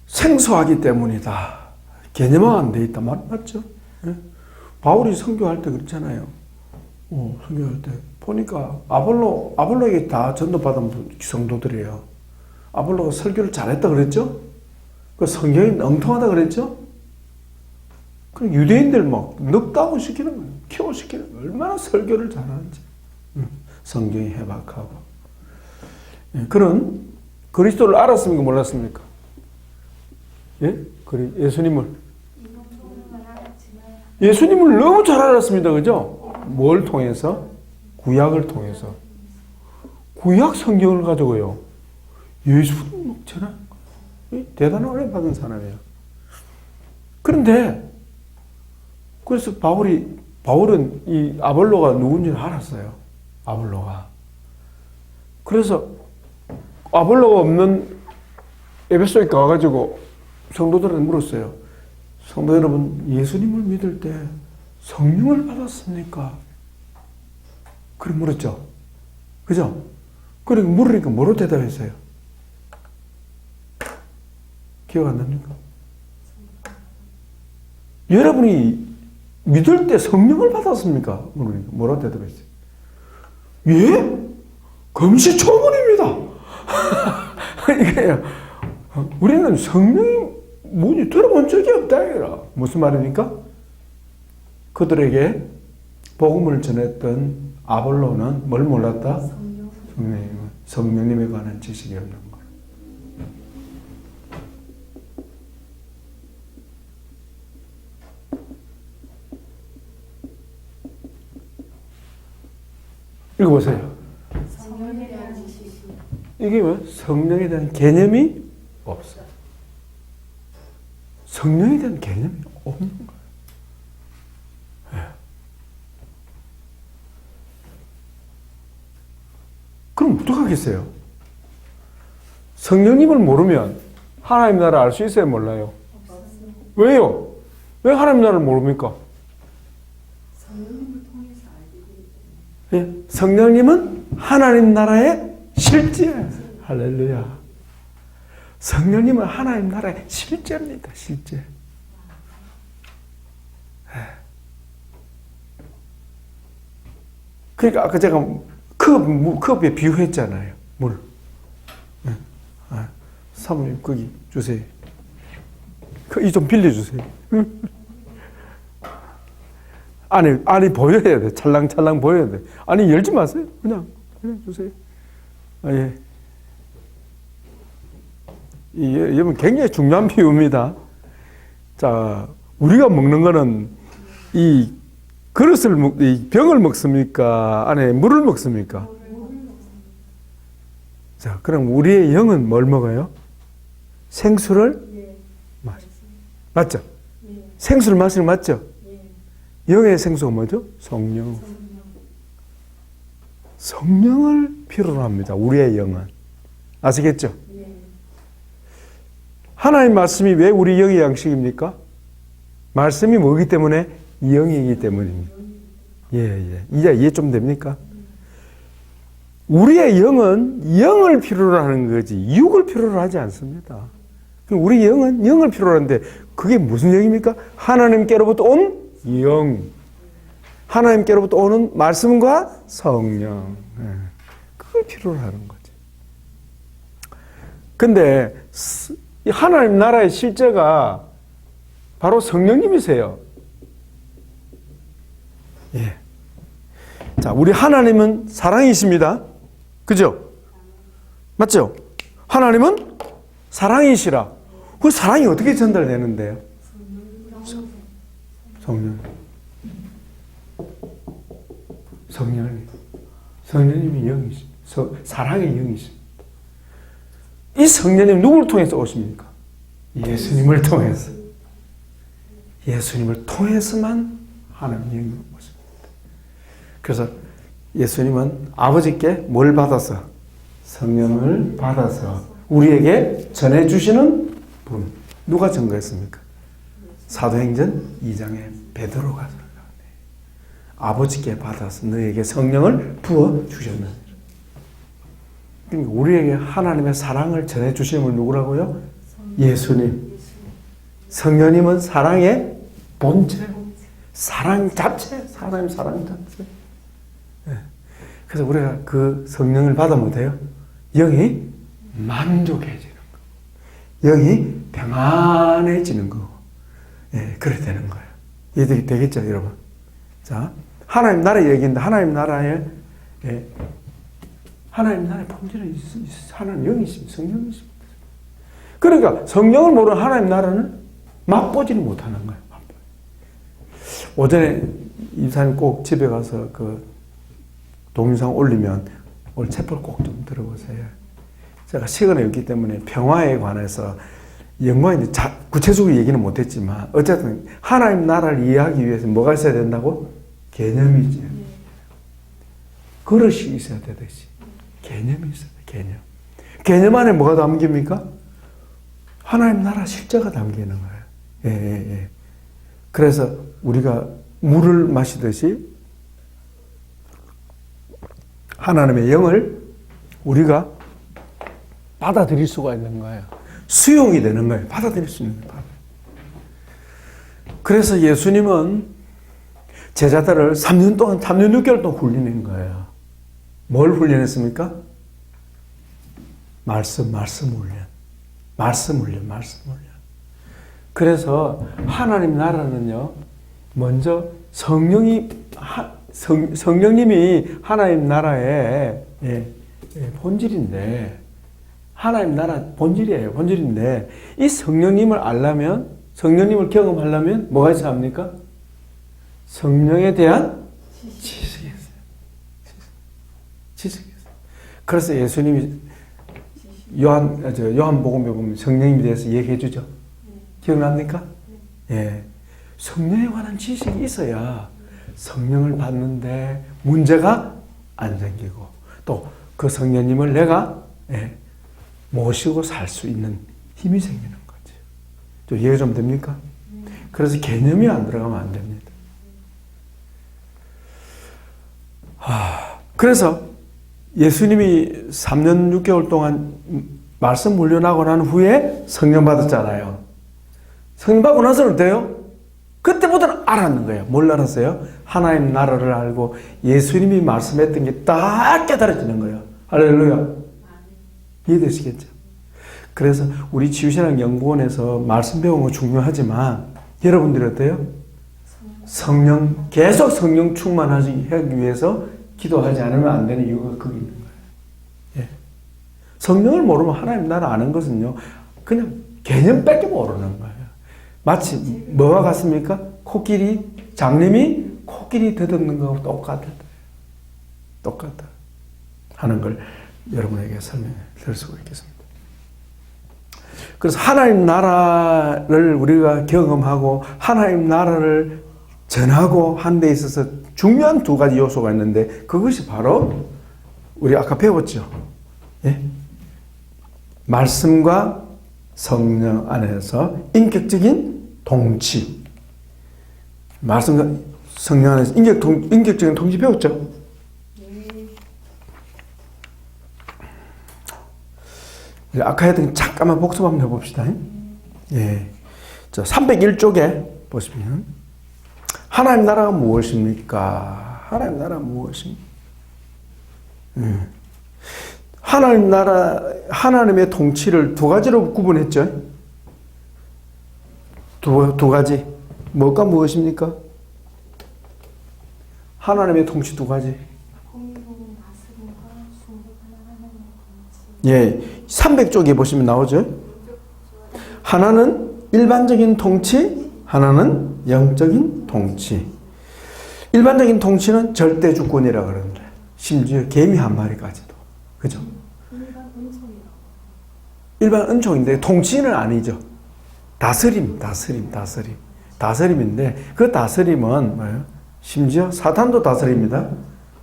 생소하기 때문이다. 개념화 안 돼 있다. 맞죠? 예? 바울이 선교할 때 그랬잖아요. 선교할 때 보니까 아볼로에게 다 전도받은 성도들이에요. 아볼로가 설교를 잘했다 그랬죠? 그 성경이 엉뚱하다 그랬죠? 그 유대인들 막 늑다운 시키는 거예요. 키워시키는 거예요. 얼마나 설교를 잘하는지. 성경이 해박하고. 그런 그리스도를 알았습니까? 몰랐습니까? 예? 예수님을 너무 잘 알았습니다. 그죠? 뭘 통해서? 구약을 통해서. 구약 성경을 가지고요. 예수를 막 전하는 거예요. 대단한 은혜 받은 사람이에요. 그런데 그래서 바울은 이 아볼로가 누군지 알았어요. 아볼로가. 그래서 아볼로가 없는 에베소에 가가지고 성도들한테 물었어요. 성도 여러분, 예수님을 믿을 때 성령을 받았습니까? 그래 물었죠. 그죠? 그리고 물으니까 뭐로 대답했어요? 기억 안 납니까? 여러분이 믿을 때 성령을 받았습니까? 물으니까 뭐로 대답했어요? 예? 금시초문입니다. 이게요. 우리는 성령이 뭔지 들어본 적이 없다. 이라. 무슨 말입니까? 그들에게 복음을 전했던 아볼로는 뭘 몰랐다? 성령님에 관한 지식이 없는 거예요. 읽어보세요. 성령에 대한 지식. 이게 뭐? 성령에 대한 개념이 없어요. 성령에 대한 개념이 없는 거예요. 네. 그럼 어떡하겠어요? 성령님을 모르면 하나님 나라 알 수 있어요? 몰라요? 없었습니다. 왜요? 왜 하나님 나라를 모릅니까? 성령님을 통해서 알게 되기 때문에. 예? 성령님은 하나님 나라의 실제. 할렐루야. 성령님은 하나님 나라의 실제입니다. 실제. 그러니까 아까 제가 컵에 비유했잖아요. 물. 사모님 거기 주세요. 이 좀 빌려주세요. 안이 보여야 돼. 찰랑찰랑 보여야 돼. 아니 열지 마세요. 그냥 주세요. 예. 여러분 굉장히 중요한 비유입니다. 자, 우리가 먹는 거는 이 이 병을 먹습니까? 안에 물을 먹습니까? 자, 그럼 우리의 영은 뭘 먹어요? 생수를 마셔. 맞죠? 생수를 마시는 거 맞죠? 영의 생수가 뭐죠? 성령. 성령을 필요로 합니다. 우리의 영은. 아시겠죠? 하나님 말씀이 왜 우리 영의 양식입니까? 말씀이 뭐기 때문에? 영이기 때문입니다. 이제 이해 좀 됩니까? 우리의 영은 영을 필요로 하는 거지 육을 필요로 하지 않습니다. 우리 영은 영을 필요로 하는데 그게 무슨 영입니까? 하나님께로부터 온 영. 하나님께로부터 오는 말씀과 성령. 그걸 필요로 하는 거지. 근데 하나님 나라의 실제가 바로 성령님이세요. 예. 자, 우리 하나님은 사랑이십니다. 그죠? 맞죠? 하나님은 사랑이시라. 그 사랑이 어떻게 전달되는데요? 성령님이 영이십니다. 사랑의 영이십니다. 이 성령님 누구를 통해서 오십니까? 예수님을 통해서. 예수님을 통해서만 하나님 영이 오십니다. 그래서 예수님은 아버지께 뭘 받아서? 성령을 받아서 우리에게 전해주시는 분. 누가 증거했습니까? 사도행전 2장에 베드로가 증거하네. 아버지께 받아서 너에게 성령을 부어주셨느니라. 그러니까 우리에게 하나님의 사랑을 전해주신 분 누구라고요? 예수님. 성령님은 사랑의 본체, 사랑 자체, 사람의 사랑 자체. 예. 그래서 우리가 그 성령을 받으면 돼요. 영이 만족해지는 거, 영이 평안해지는 거. 예, 그래 되는 거예요. 이해되게 되겠죠, 여러분? 자, 하나님 나라 얘기인데 하나님 나라에 하나님 나라의 본질은 하나님 영이 있습니다. 성령이 있습니다. 그러니까 성령을 모르는 하나님 나라는 맛보지는 못하는 거예요. 오전에 이사님 꼭 집에 가서 그 동영상 올리면 오늘 책을 꼭 좀 들어보세요. 제가 시간이 없기 때문에 평화에 관해서 영광인데 구체적으로 얘기는 못했지만 어쨌든 하나님 나라를 이해하기 위해서 뭐가 있어야 된다고? 개념이지. 그릇이 있어야 되듯이 개념이 있어야 돼. 개념. 개념 안에 뭐가 담깁니까? 하나님 나라 실제가 담기는 거예요. 예. 그래서 우리가 물을 마시듯이 하나님의 영을 우리가 받아들일 수가 있는 거예요. 수용이 되는 거예요. 받아들일 수 있는 거예요. 그래서 예수님은 제자들을 3년 6개월 동안 훈련한 거예요. 뭘 훈련했습니까? 말씀 훈련. 말씀 훈련. 그래서 하나님 나라는요, 먼저 성령님이 하나님 나라의 본질인데, 하나님 나라 본질이에요. 본질인데, 이 성령님을 알려면, 성령님을 경험하려면 뭐가 있어야 합니까? 성령에 대한 지식이 있어요. 지식이 있어요. 그래서 예수님이 요한복음에 보면 성령님에 대해서 얘기해 주죠. 기억납니까? 예. 성령에 관한 지식이 있어야 성령을 받는데 문제가 안 생기고 또 그 성령님을 내가 모시고 살 수 있는 힘이 생기는 거죠. 좀 이해가 좀 됩니까? 그래서 개념이 안 들어가면 안 됩니다. 그래서 예수님이 3년 6개월 동안 말씀 훈련하고 난 후에 성령 받았잖아요. 성령 받고 나서는 어때요? 그때부터는 알았는 거예요. 뭘 알았어요? 하나님 나라를 알고 예수님이 말씀했던 게 딱 깨달아지는 거예요. 할렐루야. 이해되시겠죠? 그래서 우리 치유신앙연구원에서 말씀 배우는 거 중요하지만 여러분들이 어때요? 계속 성령 충만하기 위해서 기도하지 않으면 안 되는 이유가 거기 있는 거예요. 예. 성령을 모르면 하나님 나라 아는 것은요, 그냥 개념밖에 모르는 거예요. 마치 뭐와 같습니까? 장님이 코끼리 더듬는 거하고 똑같다 하는 걸 여러분에게 설명해 드릴 수가 있겠습니다. 그래서 하나님 나라를 우리가 경험하고 하나님 나라를 전하고 하는 데 있어서 중요한 두 가지 요소가 있는데 그것이 바로 우리 아까 배웠죠. 예? 말씀과 성령 안에서 인격적인 통치. 말씀과 성령 안에서 인격적인 통치 배웠죠? 아까 했던 잠깐만 복습 한번 해봅시다. 예. 자, 301쪽에 보시면 하나님 나라가 무엇입니까? 하나님 나라가 무엇입니까? 하나님 나라, 하나님의 통치를 두 가지로 구분했죠. 두 가지. 뭐가 무엇입니까? 하나님의 통치 두 가지. 예, 300쪽에 보시면 나오죠. 하나는 일반적인 통치, 하나는 영적인 통치. 일반적인 통치는 절대 주권이라고 그러는데 심지어 개미 한 마리까지도. 그죠? 일반 은총인데 통치는 아니죠. 다스림인데 그 다스림은 뭐예요? 심지어 사탄도 다스립니다.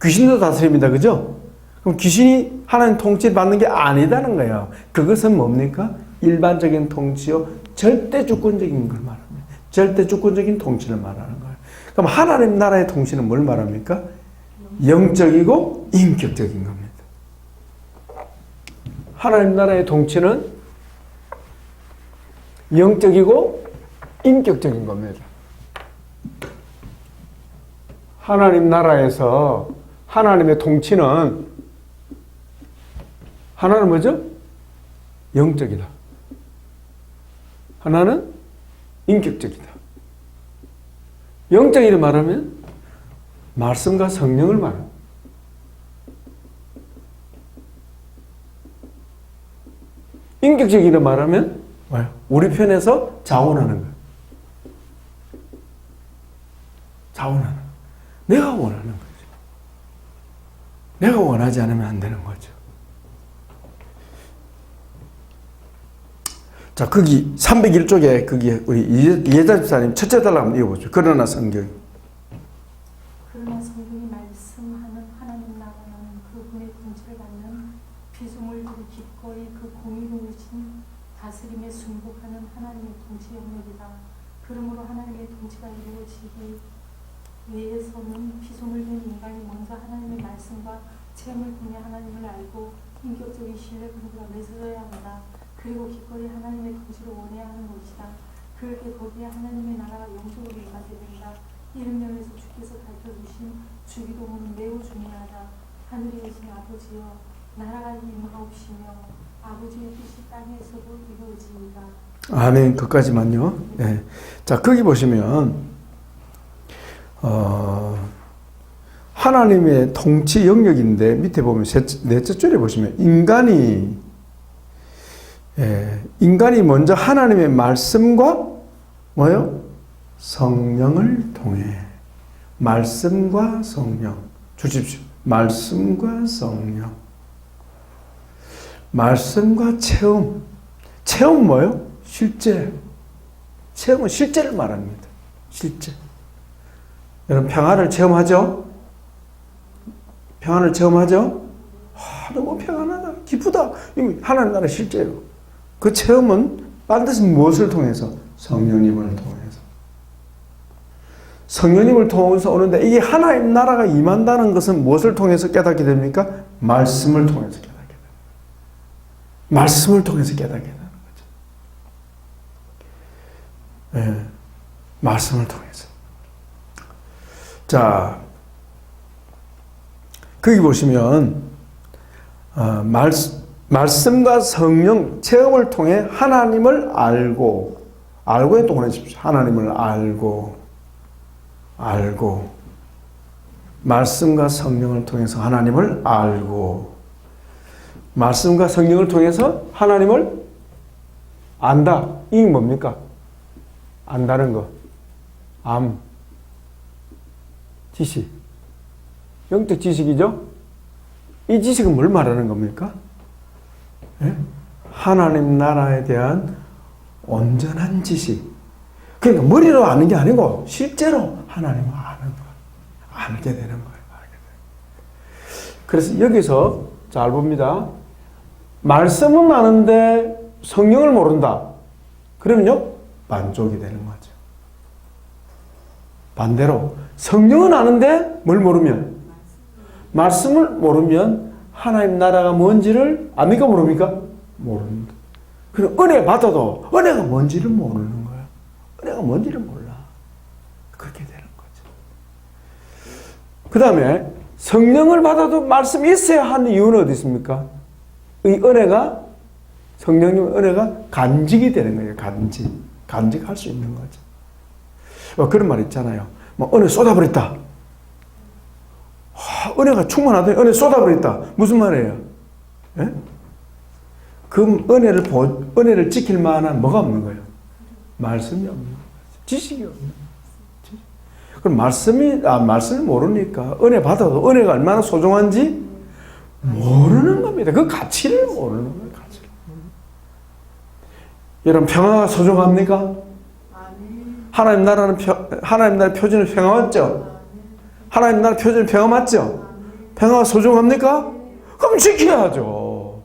귀신도 다스립니다. 그죠? 그럼 귀신이 하나님 통치를 받는 게 아니다는 거예요. 그것은 뭡니까? 일반적인 통치요. 절대 주권적인 걸 말합니다. 절대 주권적인 통치를 말하는 거예요. 그럼 하나님 나라의 통치는 뭘 말합니까? 영적이고 인격적인 겁니다. 하나님 나라의 통치는 영적이고 인격적인 겁니다. 하나님 나라에서 하나님의 통치는 하나는 뭐죠? 영적이다. 하나는 인격적이다. 영적이라 말하면 말씀과 성령을 말합니다. 인격적이라 말하면 뭐예요? 우리 편에서 자원하는 거예요. 자원하는 거예요. 내가 원하는 거죠. 내가 원하지 않으면 안 되는 거죠. 자, 거기 301쪽에 거기 우리 이해자 집사님 첫째 달라 한번 읽어보죠. 그러나 성경. 그러나 성경이 말씀하는 하나님 나라는 그분의 통치를 받는 피조물들이 기꺼이 그 공의로우신 다스림에 순복하는 하나님의 통치 영역이다. 그러므로 하나님의 통치가 이루어지기 위해서는 피조물된 인간이 먼저 하나님의 말씀과 체험을 통해 하나님을 알고 인격적인 신뢰 근거가 맺어져야 한다. 그리고 기꺼이 하나님의 통치를 원해야 하는 것이다. 그렇게 거기에 하나님의 나라가 영적으로 임하게 된다. 이런 면에서 주께서 밝혀주신 주기도문은 매우 중요하다. 하늘에 계신 아버지여, 나라가 임하옵시며 아버지의 뜻이 땅에서도 이루어지이다. 아멘. 그까지만요. 네. 자, 거기 보시면 하나님의 통치 영역인데 밑에 보면 넷째 줄에 보시면 인간이 먼저 하나님의 말씀과 뭐요? 성령을 통해 말씀과 성령 주십시오. 말씀과 성령 말씀과 체험 뭐요? 실제 체험은 실제를 말합니다. 실제 여러분 평안을 체험하죠? 평안을 체험하죠? 너무 평안하다 기쁘다 하나님 나라 실제로 그 체험은 반드시 무엇을 통해서? 성령님을 통해서. 성령님을 통해서 오는데 이게 하나님 나라가 임한다는 것은 무엇을 통해서 깨닫게 됩니까? 말씀을 통해서 깨닫게 됩니다. 말씀을 통해서 깨닫게 되는 거죠. 네, 말씀을 통해서. 자, 거기 보시면 말씀과 성령 체험을 통해 하나님을 알고에 또 보내십시오. 하나님을 알고 말씀과 성령을 통해서 하나님을 알고 말씀과 성령을 통해서 하나님을 안다. 이게 뭡니까? 안다는 거. 지식. 영적 지식이죠? 이 지식은 뭘 말하는 겁니까? 예? 하나님 나라에 대한 온전한 지식. 그러니까 머리로 아는 게 아니고 실제로 하나님을 아는 거예요. 알게 되는 거예요. 그래서 여기서 잘 봅니다. 말씀은 아는데 성령을 모른다. 그러면요 만족이 되는 거죠. 반대로 성령은 아는데 뭘 모르면 말씀을 모르면 하나님 나라가 뭔지를 압니까 모릅니까? 모릅니다. 그럼 은혜 받아도 은혜가 뭔지를 모르는 거야. 은혜가 뭔지를 몰라. 그렇게 되는 거죠. 그 다음에 성령을 받아도 말씀이 있어야 하는 이유는 어디 있습니까? 이 은혜가 성령님 은혜가 간직이 되는 거예요. 간직할 수 있는 거죠. 그런 말 있잖아요. 뭐 은혜 쏟아버렸다. 은혜가 충만하더니 은혜 쏟아버렸다. 무슨 말이에요? 예? 그 은혜를 지킬 만한 뭐가 없는 거예요? 말씀이 없는 거예요. 지식이 없는 거예요. 그럼 말씀을 모르니까 은혜 받아도 은혜가 얼마나 소중한지 모르는 겁니다. 그 가치를 모르는 거예요. 여러분 평화가 소중합니까? 하나님 나라의 표준은 평화 맞죠? 하나님 나라 표준은 평화 맞죠? 평화가 소중합니까? 그럼 지켜야죠.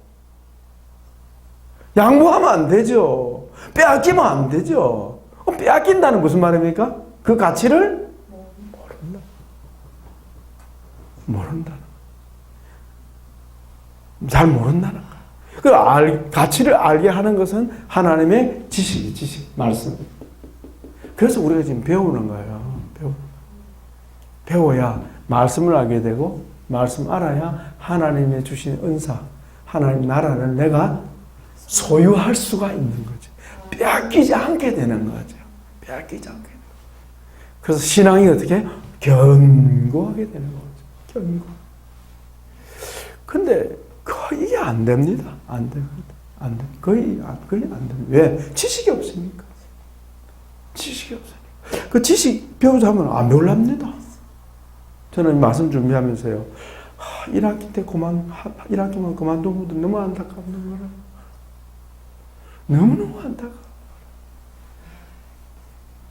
양보하면 안 되죠. 빼앗기면 안 되죠. 빼앗긴다는 무슨 말입니까? 그 가치를 모른다. 잘 모른다는 거예요. 가치를 알게 하는 것은 하나님의 지식, 말씀. 그래서 우리가 지금 배우는 거예요. 배워야 말씀을 알게 되고, 말씀 알아야 하나님의 주신 은사, 하나님 나라를 내가 소유할 수가 있는 거죠. 빼앗기지 않게 되는 거죠. 빼앗기지 않게 되는 거죠. 그래서 신앙이 어떻게? 견고하게 되는 거죠. 견고. 근데 이게 안 됩니다. 안 됩니다. 안 됩니다. 거의 안 됩니다. 왜? 지식이 없으니까. 지식이 없으니까. 그 지식 배우자 하면 안 배우랍니다. 저는 말씀 준비하면서요. 1학기 때 1학기만 그만둔 것도 너무 안타깝는 거라. 너무너무 안타까워.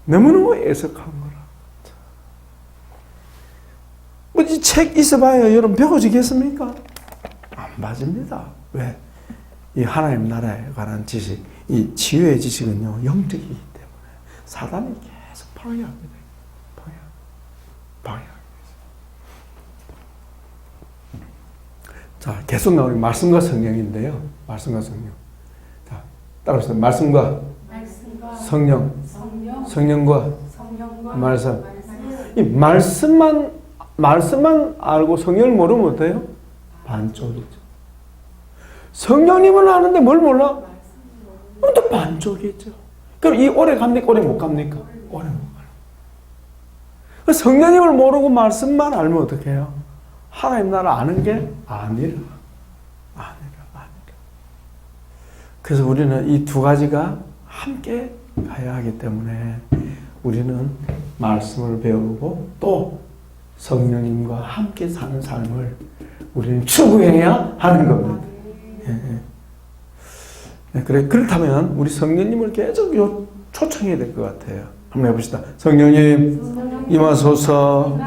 너무너무 애석한 거라. 뭐 이 책 있어봐야 여러분 배워지겠습니까? 안 맞습니다. 왜? 이 하나님 나라에 관한 지식, 이 치유의 지식은요, 영적이기 때문에 사단이 계속 방해합니다. 방해하기 위해서. 자, 계속 나오는 말씀과 성령인데요. 말씀과 성령. 자, 따라서 말씀과 성령, 성령과 말씀. 이 말씀만 알고 성령을 모르면 어때요? 반쪽이죠. 성령님은 아는데 뭘 몰라? 또 반쪽이죠. 그럼 이 오래 갑니까? 오래 못 갑니까? 오래 못 가요. 성령님을 모르고 말씀만 알면 어떻게 해요? 하나님 나라 아는 게 아니라. 그래서 우리는 이 두 가지가 함께 가야 하기 때문에 우리는 말씀을 배우고 또 성령님과 함께 사는 삶을 우리는 추구해야 하는 겁니다. 네, 그렇다면 우리 성령님을 계속 초청해야 될 것 같아요. 한번 해봅시다. 성령님 임하소서,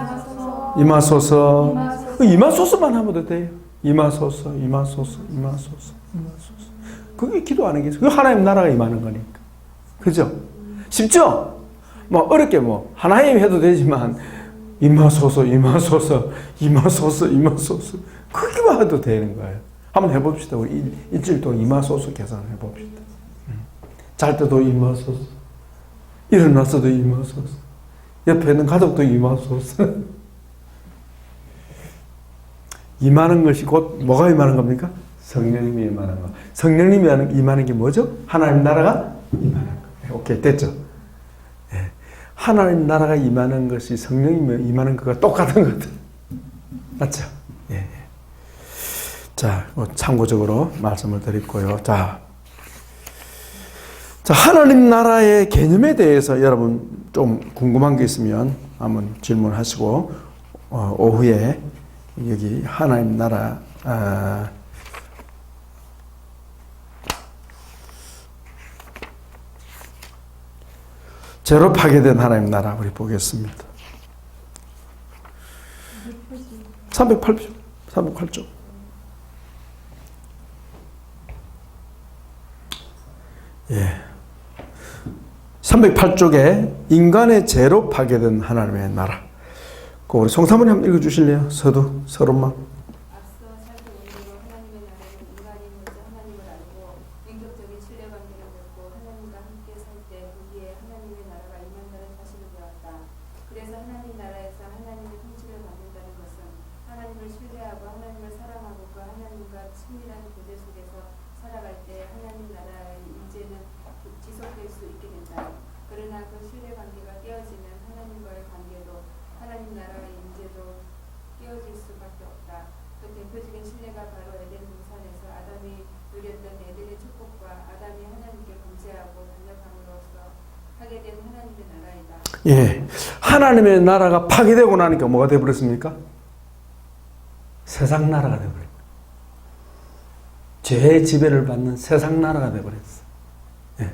임하소서만 하면 돼요. 임하소서. 그게 기도하는 게 그 하나님 나라가 임하는 거니까. 그죠? 쉽죠? 뭐 어렵게 뭐 하나님 해도 되지만 임하소서. 그렇게만 해도 되는 거예요. 한번 해봅시다. 우리 일주일 동안 임하소서 계산을 해봅시다. 잘 때도 임하소서. 일어났어도 임하소서. 옆에 있는 가족도 임하소서. 임하는 것이 곧 뭐가 임하는 겁니까? 성령님이 임하는 거. 성령님이 임하는 게 뭐죠? 하나님 나라가 임하는 거. 오케이, 됐죠? 네. 하나님 나라가 임하는 것이 성령님이 임하는 것과 똑같은 것 같아요. 맞죠? 예. 자, 참고적으로 말씀을 드리고요. 자, 하나님 나라의 개념에 대해서 여러분 좀 궁금한 게 있으면 한번 질문하시고, 오후에 여기 하나님 나라, 죄로 파괴된 하나님 나라 우리 보겠습니다. 308쪽. 예. 308쪽에 인간의 죄로 파괴된 하나님의 나라. 그 우리 송사모님 한번 읽어주실래요? 서론만. 앞서 살펴본 대로 하나님의 나라는 인간이 먼저 하나님을 알고 인격적인 신뢰관계를 맺고 하나님과 함께 살 때 거기에 하나님의 나라가 임한다는 사실을 배웠다. 그래서 하나님 나라에서 하나님의 통치를 받는다는 것은 하나님을 신뢰하고 하나님을 사랑하고 그 하나님과 친밀한 교제 속에서 살아갈 때 하나님 나라의 임재는 지속될 수 있게 된다. 그러나 그 신뢰관계가 깨어지면 하나님과의 관계도 하나님 나라의 임재도 깨어질 수밖에 없다. 그 대표적인 신뢰가 바로 에덴 동산에서 아담이 누렸던 에덴의 축복과 아담이 하나님께 범죄하고 반역함으로써 하게 된 하나님의 나라이다. 예, 하나님의 나라가 파괴되고 나니까 뭐가 되어버렸습니까? 세상 나라가 되어버렸어요. 죄의 지배를 받는 세상 나라가 되어버렸어요. 예.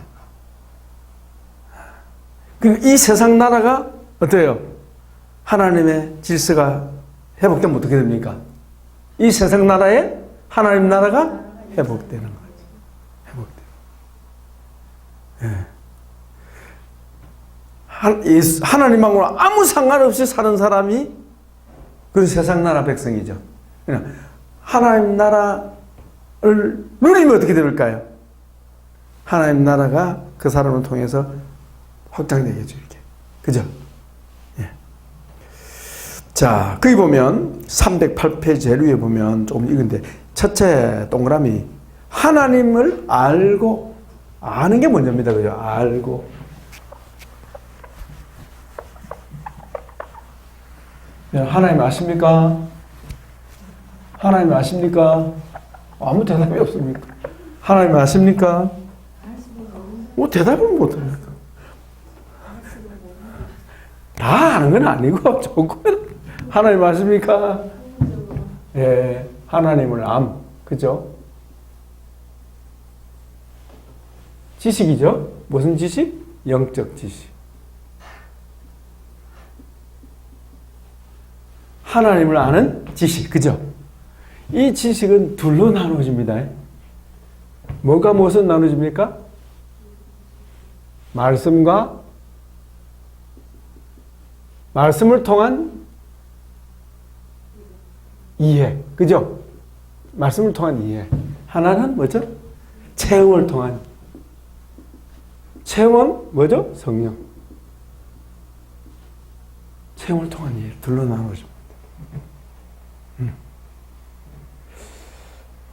이 세상 나라가 어때요? 하나님의 질서가 회복되면 어떻게 됩니까? 이 세상 나라에 하나님 나라가 회복되는 거죠. 회복돼요. 하나님하고 아무 상관없이 사는 사람이 그 세상 나라 백성이죠. 하나님 나라 누리면 어떻게 될까요? 하나님 나라가 그 사람을 통해서 확장되겠죠, 이렇게. 그죠? 예. 자, 거기 보면 308페이지 제일 위에 보면 조금 읽은데 첫째 동그라미 하나님을 알고 아는 게 먼저입니다. 그죠? 알고. 하나님 아십니까? 하나님 아십니까? 아무 대답이 없습니까? 하나님 아십니까? 뭐 대답을 못 합니까? 다 아는 건 아니고 조금 하나님 아십니까? 예, 하나님을 그죠? 지식이죠? 무슨 지식? 영적 지식. 하나님을 아는 지식, 그죠? 이 지식은 둘로 나눠집니다. 뭐가 무엇은 나눠집니까? 말씀을 통한 이해, 그죠? 말씀을 통한 이해. 하나는 뭐죠? 체험을 통한. 체험은 뭐죠? 성령. 체험을 통한 이해. 둘로 나눠집니다.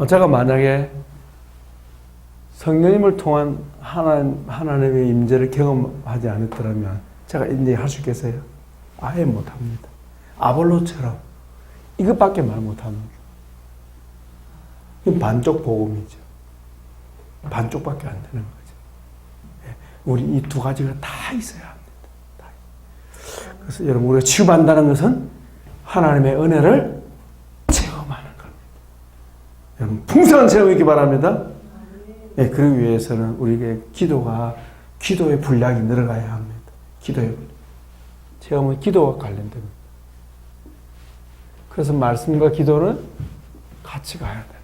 제가 만약에 성령님을 통한 하나님의 임재를 경험하지 않았더라면 제가 이제 할 수 있겠어요? 아예 못합니다. 아볼로처럼 이것밖에 말 못합니다. 이건 반쪽 복음이죠. 반쪽밖에 안 되는 거죠. 우리 이 두 가지가 다 있어야 합니다. 그래서 여러분 우리가 치유받는다는 것은 하나님의 은혜를 체험하는 겁니다. 여러분 풍성한 체험이기 바랍니다. 예, 그러기 위해서는 우리에게 기도의 분량이 늘어가야 합니다. 기도의 분량. 체험은 기도와 관련됩니다. 그래서 말씀과 기도는 같이 가야 되는 거죠.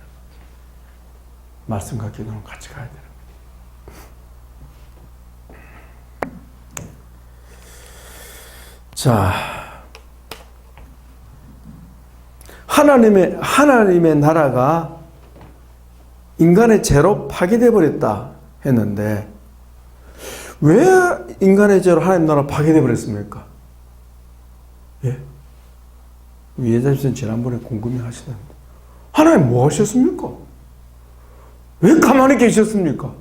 말씀과 기도는 같이 가야 되는 거죠. 자, 하나님의 나라가 인간의 죄로 파괴되어 버렸다 했는데 왜 인간의 죄로 하나님 나라 파괴되어 버렸습니까? 예? 예자님은 지난번에 궁금해 하시던데 하나님 뭐 하셨습니까? 왜 가만히 계셨습니까?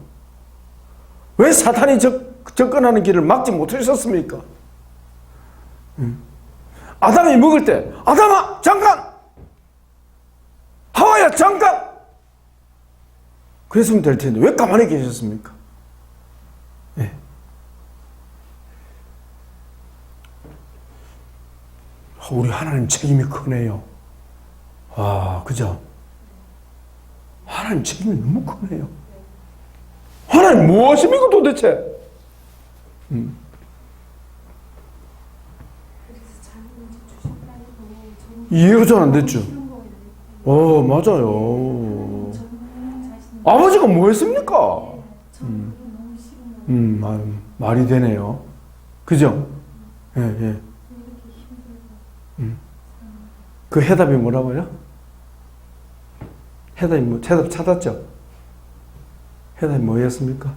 왜 사탄이 접근하는 길을 막지 못하셨습니까? 아담이 먹을 때 아담아 잠깐! 하와야 잠깐! 그랬으면 될 텐데 왜 가만히 계셨습니까? 예. 우리 하나님 책임이 크네요. 그죠? 하나님 책임이 너무 크네요. 하나님 뭐 하십니까 도대체? 이해가 잘 안 됐죠? 맞아요. 아버지가 뭐 했습니까? 말이 되네요. 그죠? 예. 그 해답이 뭐라고요? 해답 찾았죠? 해답이 뭐였습니까?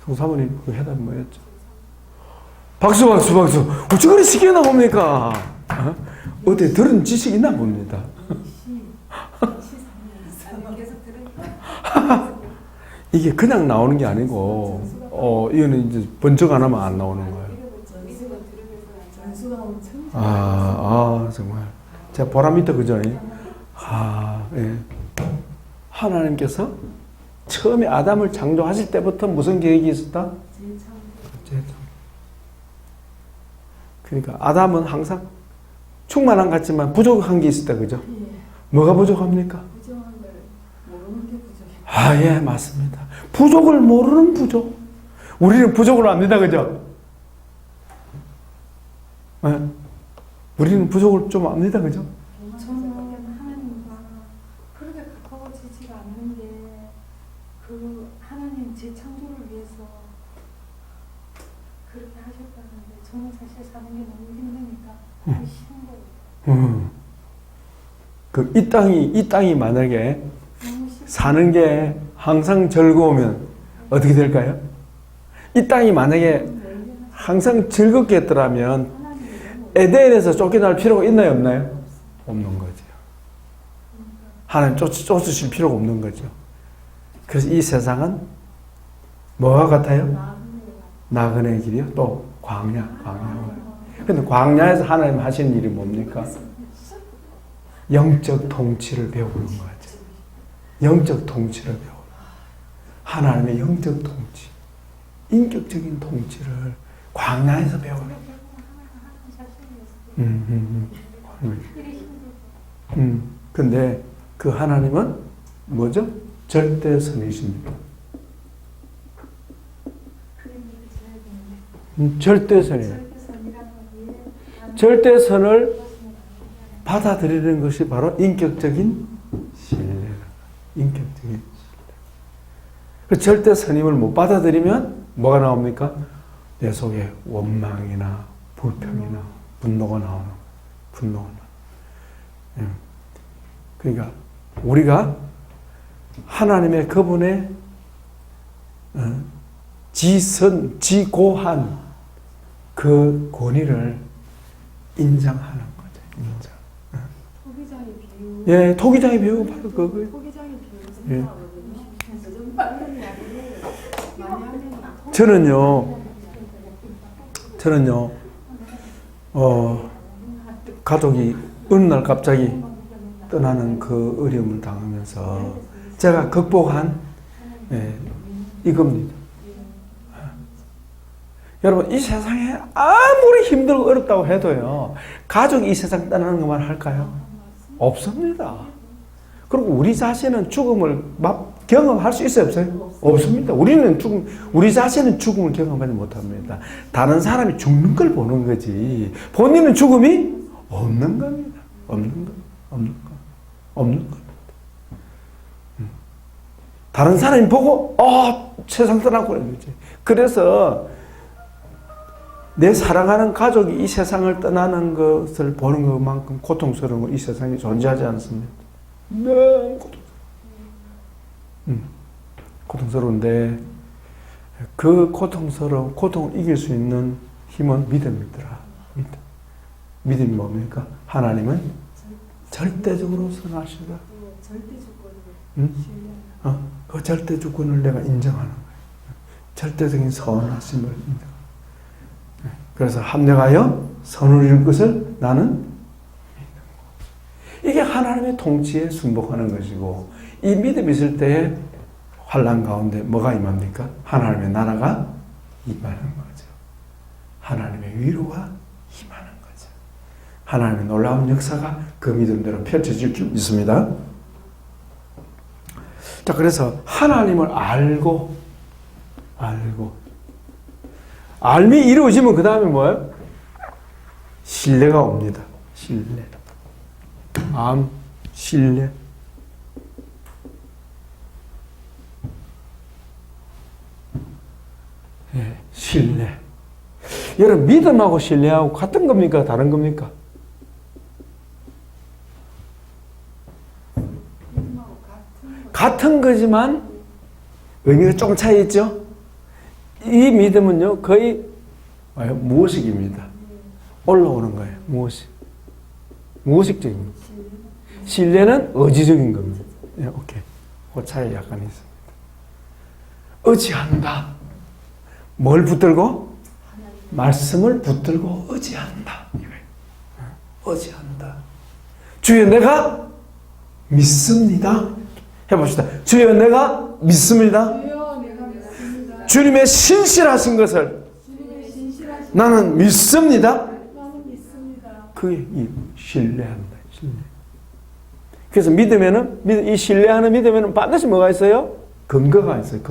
송사모님, 그 해답이 뭐였죠? 박수. 어쩌고 쉽게 나옵니까? 어때 들은 지식 있나 봅니다. 이게 그냥 나오는 게 아니고, 이거는 이제 번쩍 안 하면 안 나오는 거예요. 정말. 제가 보람 있다, 그죠? 예. 하나님께서 처음에 아담을 창조하실 때부터 무슨 계획이 있었다? 그러니까 아담은 항상 충만한 것 같지만 부족한 게 있었다, 그죠? 뭐가 부족합니까? 부정한 걸 모르는 게 부족해. 예, 맞습니다. 부족을 모르는 부족. 우리는 부족을 압니다, 그죠? 예? 우리는 부족을 좀 압니다, 그죠? 저는 하나님과 그렇게 가까워지지가 않는 게 그 하나님 재창조를 위해서 그렇게 하셨다는데 저는 사실 사는 게 너무 힘드니까 하기 싫은 거예요. 이 땅이 만약에 너무 쉽 사는 게 항상 즐거우면 어떻게 될까요? 이 땅이 만약에 항상 즐겁게 했더라면 에덴에서 쫓겨날 필요가 있나요, 없나요? 없는 거죠. 하나님 쫓으실 필요가 없는 거죠. 그래서 이 세상은 뭐와 같아요? 나그네 길이요? 또 광야. 근데 광야에서 하나님 하시는 일이 뭡니까? 영적 통치를 배우는 거죠. 영적 통치를 배우는 하나님의 영적 통치, 인격적인 통치를 광야에서 배우는 근데 그 하나님은 뭐죠? 절대선이십니다. 절대선이에요. 절대선을 받아들이는 것이 바로 인격적인 신뢰. 인격적인 신뢰. 그 절대선임을 못 받아들이면 뭐가 나옵니까? 내 속에 원망이나 불평이나 분노가 나오는 거예요. 분노가 나오는. 그러니까 우리가 하나님의 그분의 지고한 그 권위를 인정하는 거죠. 인정. 토기장의 비유. 예, 토기장의 비유 바로 그거예요. 토기장의 비유 예. 생각하거든요. 이런 이야기를 많이 하면 저는요, 가족이 어느 날 갑자기 떠나는 그 어려움을 당하면서 제가 극복한 이겁니다. 여러분, 이 세상에 아무리 힘들고 어렵다고 해도요, 가족이 이 세상 떠나는 것만 할까요? 없습니다. 그리고 우리 자신은 죽음을 경험할 수 있어요, 없어요? 없습니다. 우리 자신은 죽음을 경험하지 못합니다. 다른 사람이 죽는 걸 보는 거지, 본인은 죽음이 없는 겁니다. 없는 겁니다. 다른 사람이 보고, 세상 떠나고 그러는 거지. 그래서, 내 사랑하는 가족이 이 세상을 떠나는 것을 보는 것만큼 고통스러운 건 이 세상에 존재하지 않습니다. 너무 고통스러운데 그 고통을 이길 수 있는 힘은 믿음이더라. 믿음이 뭡니까? 하나님은 절대적으로 선하시다. 그 절대 주권을 내가 인정하는 거예요. 절대적인 선하심을 인정. 그래서 합력하여 선을 이룬 것을 나는 이게 하나님의 통치에 순복하는 것이고, 이 믿음이 있을 때에 환난 가운데 뭐가 임합니까? 하나님의 나라가 임하는 거죠. 하나님의 위로가 임하는 거죠. 하나님의 놀라운 역사가 그 믿음대로 펼쳐질 줄 믿습니다. 자, 그래서 하나님을 알미 이루어지면 그 다음에 뭐예요? 신뢰가 옵니다. 신뢰. 신뢰. 예, 신뢰. 여러분, 믿음하고 신뢰하고 같은 겁니까? 다른 겁니까? 같은 거지만 의미가 조금 차이 있죠? 이 믿음은요, 거의 무의식입니다. 올라오는 거예요. 무의식적인 겁니다. 신뢰는 의지적인 겁니다. 예, 오케이. 그 차이 약간 있습니다. 의지한다. 뭘 붙들고? 말씀을 붙들고 의지한다. 의지한다. 주여, 내가 믿습니다. 해봅시다. 주여, 내가 믿습니다. 주님의 신실하신 것을 나는 믿습니다. 그게 이 신뢰한다. 신뢰. 그래서 믿음에는, 이 신뢰하는 믿음에는 반드시 뭐가 있어요? 근거가 있어요.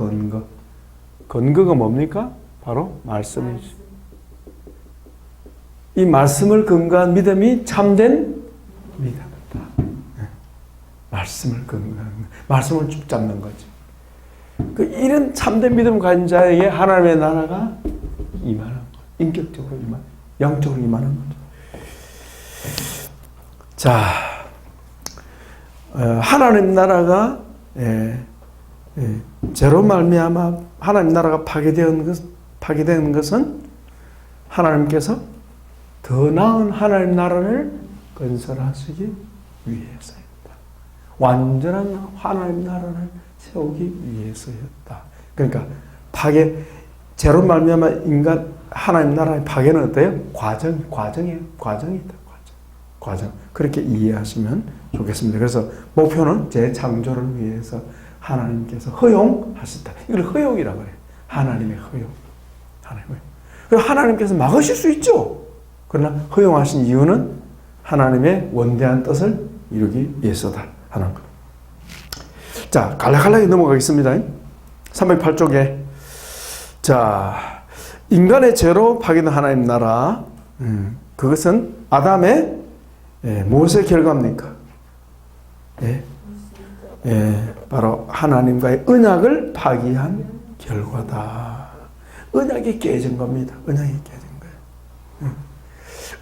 근거가 뭡니까? 바로 말씀이죠. 이 말씀을 근거한 믿음이 참된 믿음이다. 말씀을 근거한, 말씀을 쭉 잡는 거죠. 이런 참된 믿음 가진 자에게 하나님의 나라가 임하는 거예요. 인격적으로 영적으로 임하는 거죠. 자, 하나님 나라가 죄로 말미암아 하나님 나라가 파괴된 것은 하나님께서 더 나은 하나님 나라를 건설하시기 위해서였다. 완전한 하나님 나라를 세우기 위해서였다. 그러니까 죄로 말미암아 하나님 나라의 파괴는 어때요? 과정이에요. 과정. 그렇게 이해하시면 좋겠습니다. 그래서 목표는 재창조를 위해서 하나님께서 허용하셨다. 이걸 허용이라고 해요. 하나님의 허용. 하나님께서 막으실 수 있죠. 그러나 허용하신 이유는 하나님의 원대한 뜻을 이루기 위해서다 하는 것. 자, 간략하게 넘어가겠습니다. 308쪽에 자, 인간의 죄로 파괴된 하나님 나라, 그것은 아담의 무엇의 결과입니까? 바로 하나님과의 언약을 파기한 결과다. 언약이 깨진 겁니다. 언약이 깨진 거예요.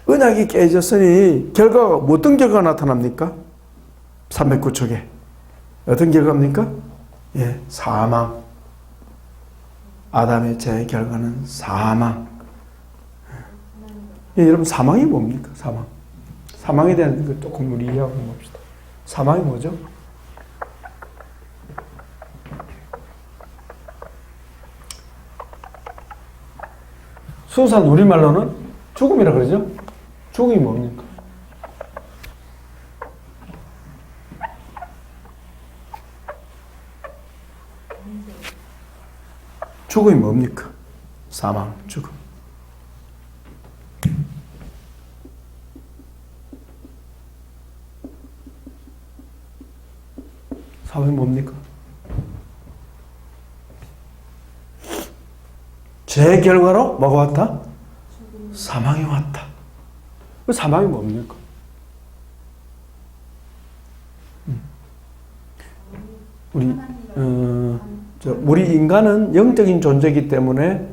언약이 깨졌으니 결과가 어떤 결과가 나타납니까? 309쪽에 어떤 결과입니까? 사망. 아담의 죄의 결과는 사망. 여러분 사망이 뭡니까? 사망에 대한 걸 조금 우리 이해하고 봅시다. 사망이 뭐죠? 순수한 우리말로는 죽음이라 그러죠? 죽음이 뭡니까? 죽음이 뭡니까? 사망, 죽음. 사망이 뭡니까? 죄의 결과로 뭐가 왔다? 사망이 왔다. 그 사망이 뭡니까? 우리 인간은 영적인 존재이기 때문에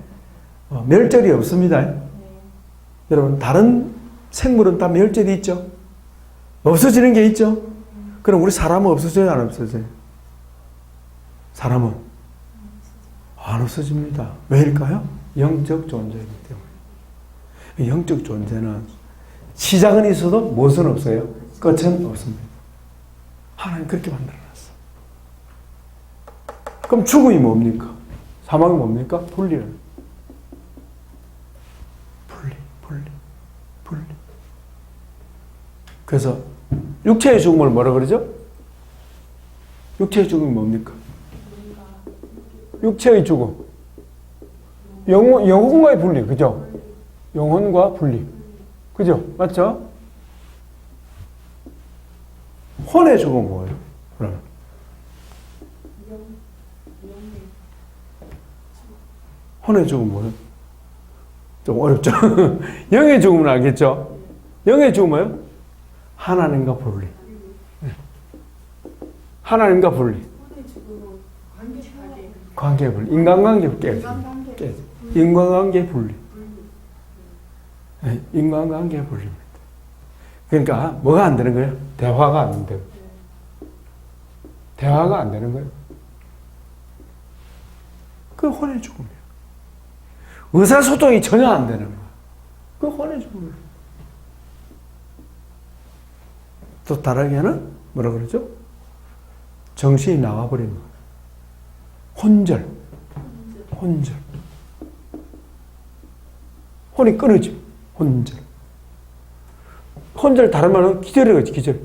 멸절이 없습니다. 여러분, 다른 생물은 다 멸절이 있죠? 없어지는 게 있죠? 그럼 우리 사람은 없어져요, 안 없어져요? 사람은 안 없어집니다. 왜일까요? 영적 존재이기 때문에. 영적 존재는 시작은 있어도 무엇은 없어요? 끝은 없습니다. 하나님 그렇게 만들어놨어. 그럼 죽음이 뭡니까? 사망이 뭡니까? 분리. 그래서 육체의 죽음을 뭐라 그러죠? 육체의 죽음이 뭡니까? 육체의 죽음. 영혼과의 분리, 그죠? 영혼과 분리. 그죠? 맞죠? 혼의 죽음은 뭐예요? 그러면. 혼의 죽음은 뭐예요? 좀 어렵죠? 영의 죽음은 알겠죠? 영의 죽음은 뭐예요? 하나님과 분리. 하나님과 분리. 관계 분리. 인간관계 깨지. 인간관계 분리. 인간관계 분리입니다. 그러니까 뭐가 안 되는 거예요? 대화가 안 돼요. 대화가 안 되는 거예요. 그 혼의 죽음이에요. 의사소통이 전혀 안 되는 거예요. 그 혼의 죽음이에요. 또 다르게는 뭐라 그러죠? 정신이 나가버리는 거예요. 혼절. 혼이 끊어지고, 혼절 다른 말은 기절이겠지, 기절.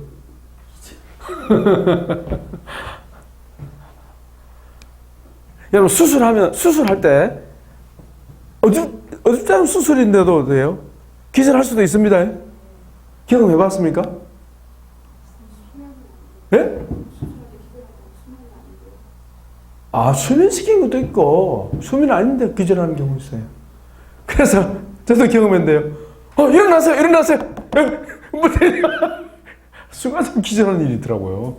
여러분, 수술할 때, 어줍지 않은 수술인데도 돼요? 기절할 수도 있습니다. 경험해 봤습니까? 예? 수면시킨 것도 있고, 수면 아닌데 기절하는 경우 있어요. 그래서, 저도 경험했는데요. 일어나세요! 순간적으로 기절하는 일이 있더라고요.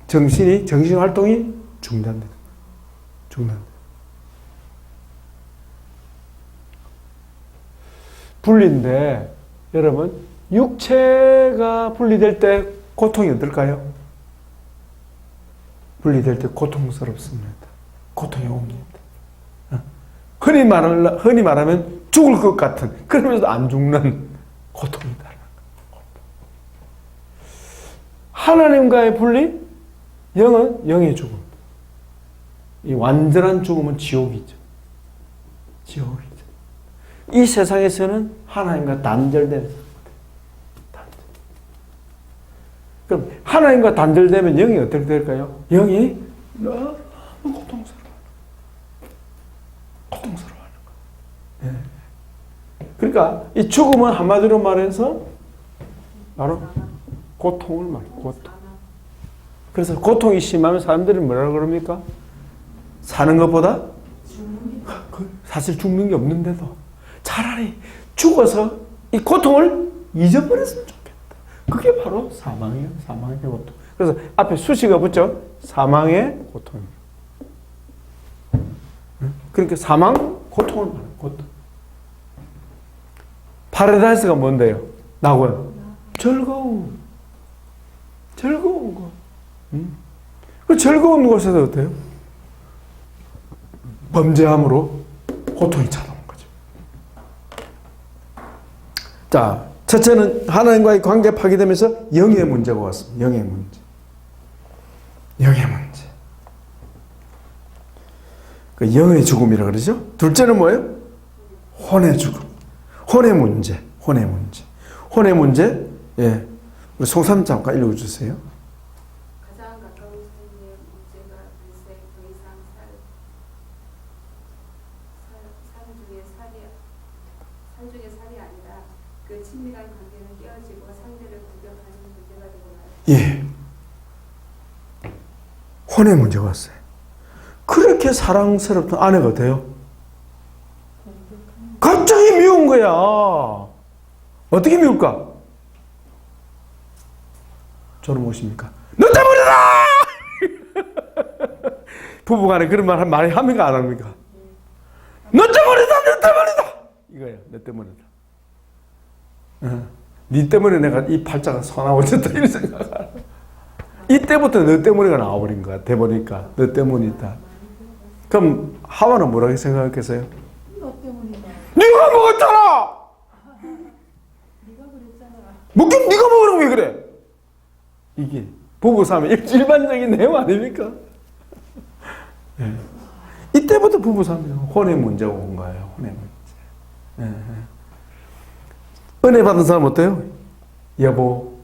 정신 활동이 중단돼. 분리인데, 여러분, 육체가 분리될 때 고통이 어떨까요? 분리될 때 고통스럽습니다. 고통이 옵니다. 흔히 말하면 죽을 것 같은, 그러면서도 안 죽는 고통이다. 하나님과의 분리, 영은 영의 죽음. 이 완전한 죽음은 지옥이죠. 지옥이죠. 이 세상에서는 하나님과 단절된 단절. 그럼 하나님과 단절되면 영이 어떻게 될까요? 영이 너무 고통스러워요. 고통스러워하는 거예요. 예. 그러니까 이 죽음은 한마디로 말해서 바로 고통을 말해요. 고통. 그래서 고통이 심하면 사람들이 뭐라고 그럽니까? 사는 것보다 사실 죽는 게 없는데도 차라리 죽어서 이 고통을 잊어버렸으면 좋겠다. 그게 바로 사망이에요. 사망의 고통. 그래서 앞에 수식어 붙죠? 사망의 고통입니다. 그러니까 사망, 고통을 말해요. 고통. 파라다이스가 뭔데요? 낙원. 즐거움. 즐거운 거. 그 즐거운 곳에서 어때요? 범죄함으로 고통이 찾아온 거죠. 자, 첫째는 하나님과의 관계 파괴되면서 영의 문제가 왔습니다. 영의 문제. 영의 문제. 그 영의 죽음이라 그러죠. 둘째는 뭐예요? 혼의 죽음. 혼의 문제. 혼의 문제. 혼의 문제. 예. 우리 송삼 잠깐 읽어주세요. 가장 가까운 사이의 문제가 글쎄 더 이상 살 중의 살이 아니라 그 친밀한 관계는 깨어지고 상대를 공격하는 문제가 되고 말이죠. 예. 혼의 문제가 왔어요. 그렇게 사랑스럽던 아내가 돼요. 갑자기 미운 거야. 어떻게 미울까? 저는 무엇입니까? 너 때문이다! 부부간에 그런 말 많이 합니까? 안 합니까? 너 때문이다! 너 때문이다! 이거예요. 너 때문이다. 네 때문에 내가 이 팔자가 사나워졌다 이런 생각을. 이때부터 너 때문에가 나와버린 거야. 돼보니까 너 때문이다. 그럼 하와는 뭐라고 생각했어요? 너 때문이다. 네가 먹었잖아! 네가 그랬잖아. 먹긴 네가 먹으라고 왜 그래? 이게 부부싸움의 일반적인 내용 아닙니까? 네. 이때부터 부부싸움이 혼의 문제가 온 거예요. 혼의 문제. 네. 은혜 받은 사람 어때요? 여보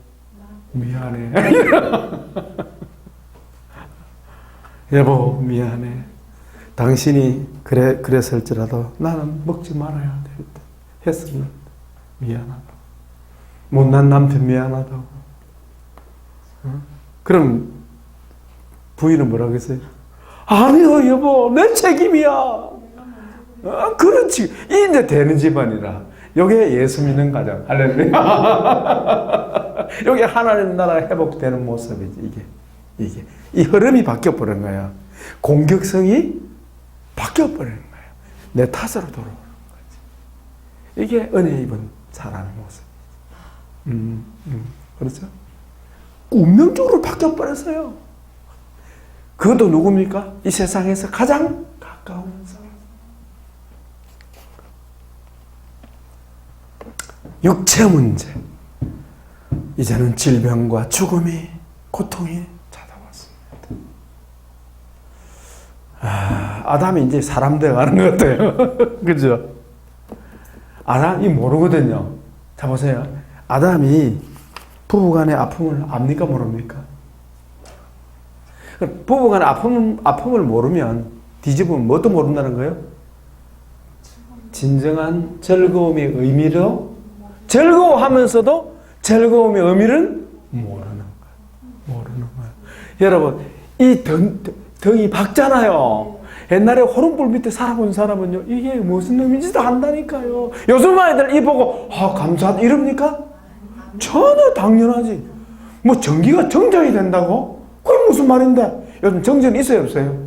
미안해. 여보 미안해. 당신이 그랬을지라도 나는 먹지 말아야 했으면 미안하다. 못난 남편 미안하다고. 그럼 부인은 뭐라고 했어요? 아니요 여보 내 책임이야. 그렇지. 이제 되는 집안이라. 여기에 예수 믿는 가정. 할렐루야. 여기 하나님 나라 회복되는 모습이지. 이게 이 흐름이 바뀌어버린 거야. 공격성이 바뀌어버리는 거예요. 내 탓으로 돌아오는 거지. 이게 은혜 입은 사람의 모습이지. 그렇죠? 운명적으로 바뀌어버렸어요. 그것도 누굽니까? 이 세상에서 가장 가까운 사람. 육체 문제. 이제는 질병과 죽음이, 고통이 찾아왔습니다. 아담이 이제 사람 되어가는 것 같아요. 그죠? 아담이 모르거든요. 자, 보세요. 아담이 부부간의 아픔을 압니까? 모릅니까? 부부간의 아픔을 모르면 뒤집으면 뭣도 모른다는 거예요? 진정한 즐거움의 의미로 즐거워하면서도 즐거움의 의미를 모르는 거예요. 여러분, 이 덩이 박잖아요. 옛날에 호름불 밑에 살아본 사람은요, 이게 무슨 의미인지도 안다니까요. 요즘 아이들 이 보고, 감사하다, 이럽니까? 전혀 당연하지. 뭐 전기가 정전이 된다고? 그게 무슨 말인데? 요즘 정전이 있어요, 없어요?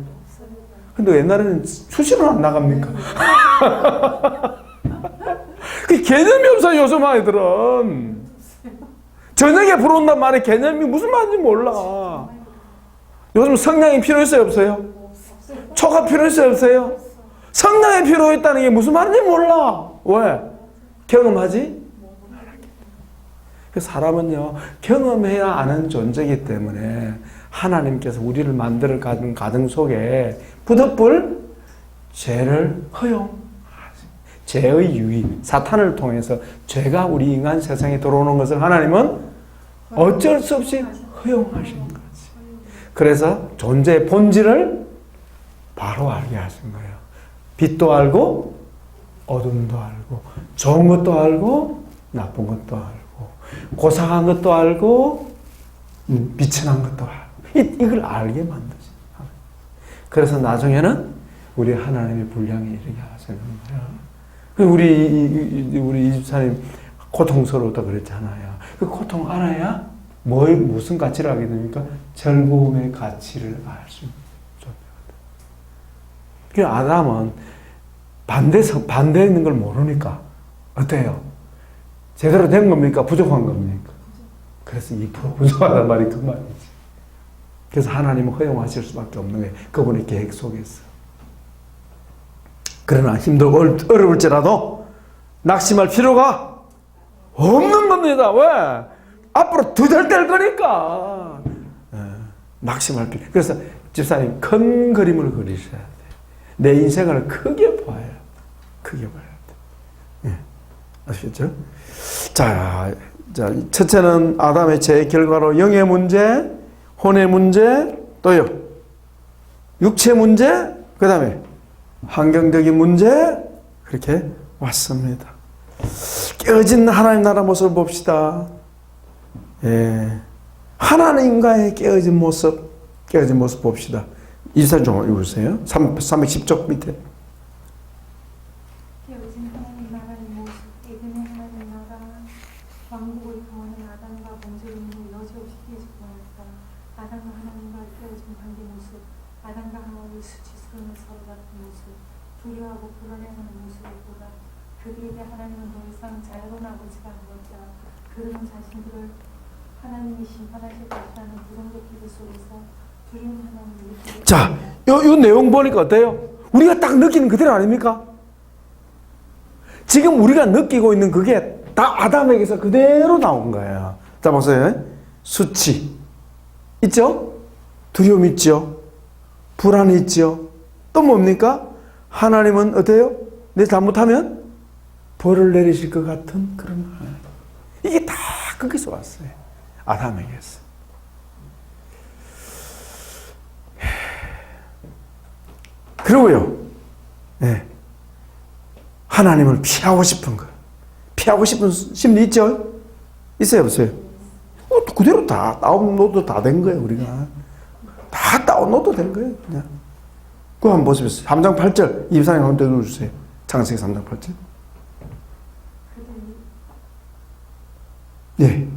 근데 옛날에는 수시로 안 나갑니까? 그 개념이 없어요, 요즘 아이들은. 저녁에 불어온단 말의 개념이 무슨 말인지 몰라. 요즘 성냥이 필요했어요, 없어요? 초가 필요했어요, 없어요? 성냥이 필요했다는 게 무슨 말인지 몰라. 왜? 경험하지? 그 사람은요, 경험해야 아는 존재이기 때문에 하나님께서 우리를 만들어 가는 가정 속에 부득불 죄를 허용하시. 죄의 유의, 사탄을 통해서 죄가 우리 인간 세상에 들어오는 것을 하나님은 어쩔 수 없이 허용하신 거지. 그래서 존재의 본질을 바로 알게 하신 거예요. 빛도 알고 어둠도 알고 좋은 것도 알고 나쁜 것도 알고 고상한 것도 알고 비천한 것도 알고 이걸 알게 만드신 거예요. 그래서 나중에는 우리 하나님의 분량에 이르게 하시는 거예요. 우리 이집사님 고통스러웠다 그랬잖아요. 그 고통 알아야 무슨 가치를 알게 됩니까? 즐거움의 가치를 알 수 있는 존재거든. 그 아담은 반대 있는 걸 모르니까 어때요? 제대로 된 겁니까? 부족한 겁니까? 그래서 2% 부족하단 말이 그 말이지. 그래서 하나님은 허용하실 수밖에 없는 거예요. 그분의 계획 속에서. 그러나 힘들고 어려울지라도 낙심할 필요가 없는 겁니다. 왜? 앞으로 두들될 거니까. 낙심할 필요. 그래서 집사님 큰 그림을 그리셔야 돼요. 내 인생을 크게 봐야 돼. 크게 봐야 돼. 아시겠죠? 자, 첫째는 아담의 죄의 결과로 영의 문제, 혼의 문제, 또요. 육체 문제, 그 다음에 환경적인 문제, 그렇게 왔습니다. 깨어진 하나님 나라 모습을 봅시다. 예. 하나님과의 깨어진 모습 봅시다. 이사 좀 읽으세요. 310쪽 밑에. 깨어진 하나님 나라의 모습, 에덴의 하나님 나라, 왕국을 통하는 아담과 범죄인을 여지없이 깨지고 하였다. 아담과 하나님과 깨어진 관계 모습, 아담과 하와의 수치스러운 서로 같은 모습, 두려워하고 불안해하는 모습을 보다 그들에게 하나님은 더 이상 자유로운 아버지가 아니었다. 그들은 자신들을 하나님이 심판하실 것이라는 부정적 기대 속에서 두려운 하나님을 자, 요 내용 보니까 어때요? 우리가 딱 느끼는 그대로 아닙니까? 지금 우리가 느끼고 있는 그게 다 아담에게서 그대로 나온 거예요. 자, 보세요. 수치 있죠? 두려움 있죠? 불안이 있죠? 또 뭡니까? 하나님은 어때요? 내 잘못하면 벌을 내리실 것 같은 그런 하나님. 이게 다 거기서 왔어요. 아담에게서. 그리고요, 네. 하나님을 피하고 싶은 거. 피하고 싶은 심리 있죠? 있어요, 없어요? 그대로 다 다운로드 다 된 거예요, 우리가. 다 다운로드 된 거예요, 그냥. 그거 한번 보세요. 3장 8절. 이사님 한번 읽어주세요. 창세기 3장 8절. 네.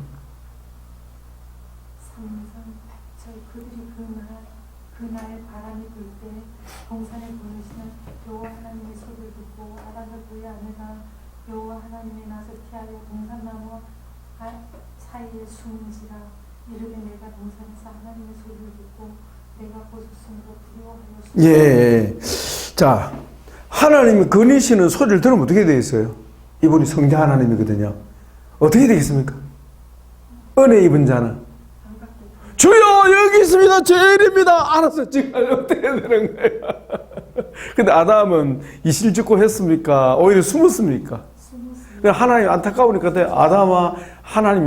3장 8절 그들이 그날 바람이 불 때 동산에 보내시는 여호와 하나님의 소리를 듣고 아담과 그의 아내가 여호와 하나님의 낯을 피하여 동산나무와 사이에 숨은지라 이르되 내가 동산에서 하나님의 소리를 듣고 내가 벗었으므로 두려워하였으므로. 예. 자, 하나님이 거니시는 소리를 들으면 어떻게 되겠어요? 이분이 성자 하나님이거든요. 어떻게 되겠습니까? 은혜 입은 자는 주여 여기 있습니다. 죄인입니다. 알았어. 지금 어떻게 되는 거예요? 근데 아담은 이실 짓고 했습니까? 오히려 숨었습니까? 하나님 안타까우니까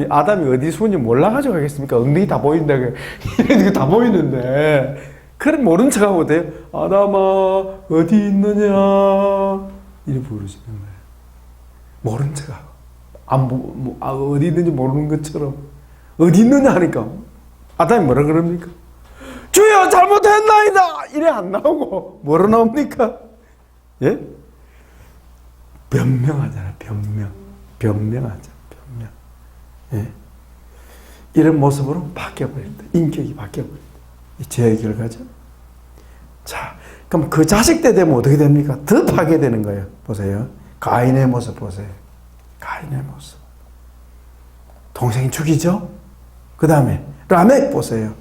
아담이 어디 숨은지 몰라가지고 하겠습니까? 엉덩이 다 보인다. 이런 다 보이는데. 그럼 모른 척하고 어때요? 아담아 어디 있느냐? 이렇게 부르시는 거예요. 모른 척하고. 어디 있는지 모르는 것처럼. 어디 있느냐 하니까. 아담이 뭐라 그럽니까? 주여 잘못했나이다! 이래 안 나오고 뭐로 나옵니까? 예? 변명하잖아요. 변명하죠. 변명. 예? 이런 모습으로 바뀌어버린다. 인격이 바뀌어버린다. 이 죄의 결과죠. 자, 그럼 그 자식 때 되면 어떻게 됩니까? 더 파괴되는 거예요. 보세요. 가인의 모습 보세요. 가인의 모습. 동생이 죽이죠. 그 다음에 라멕 보세요.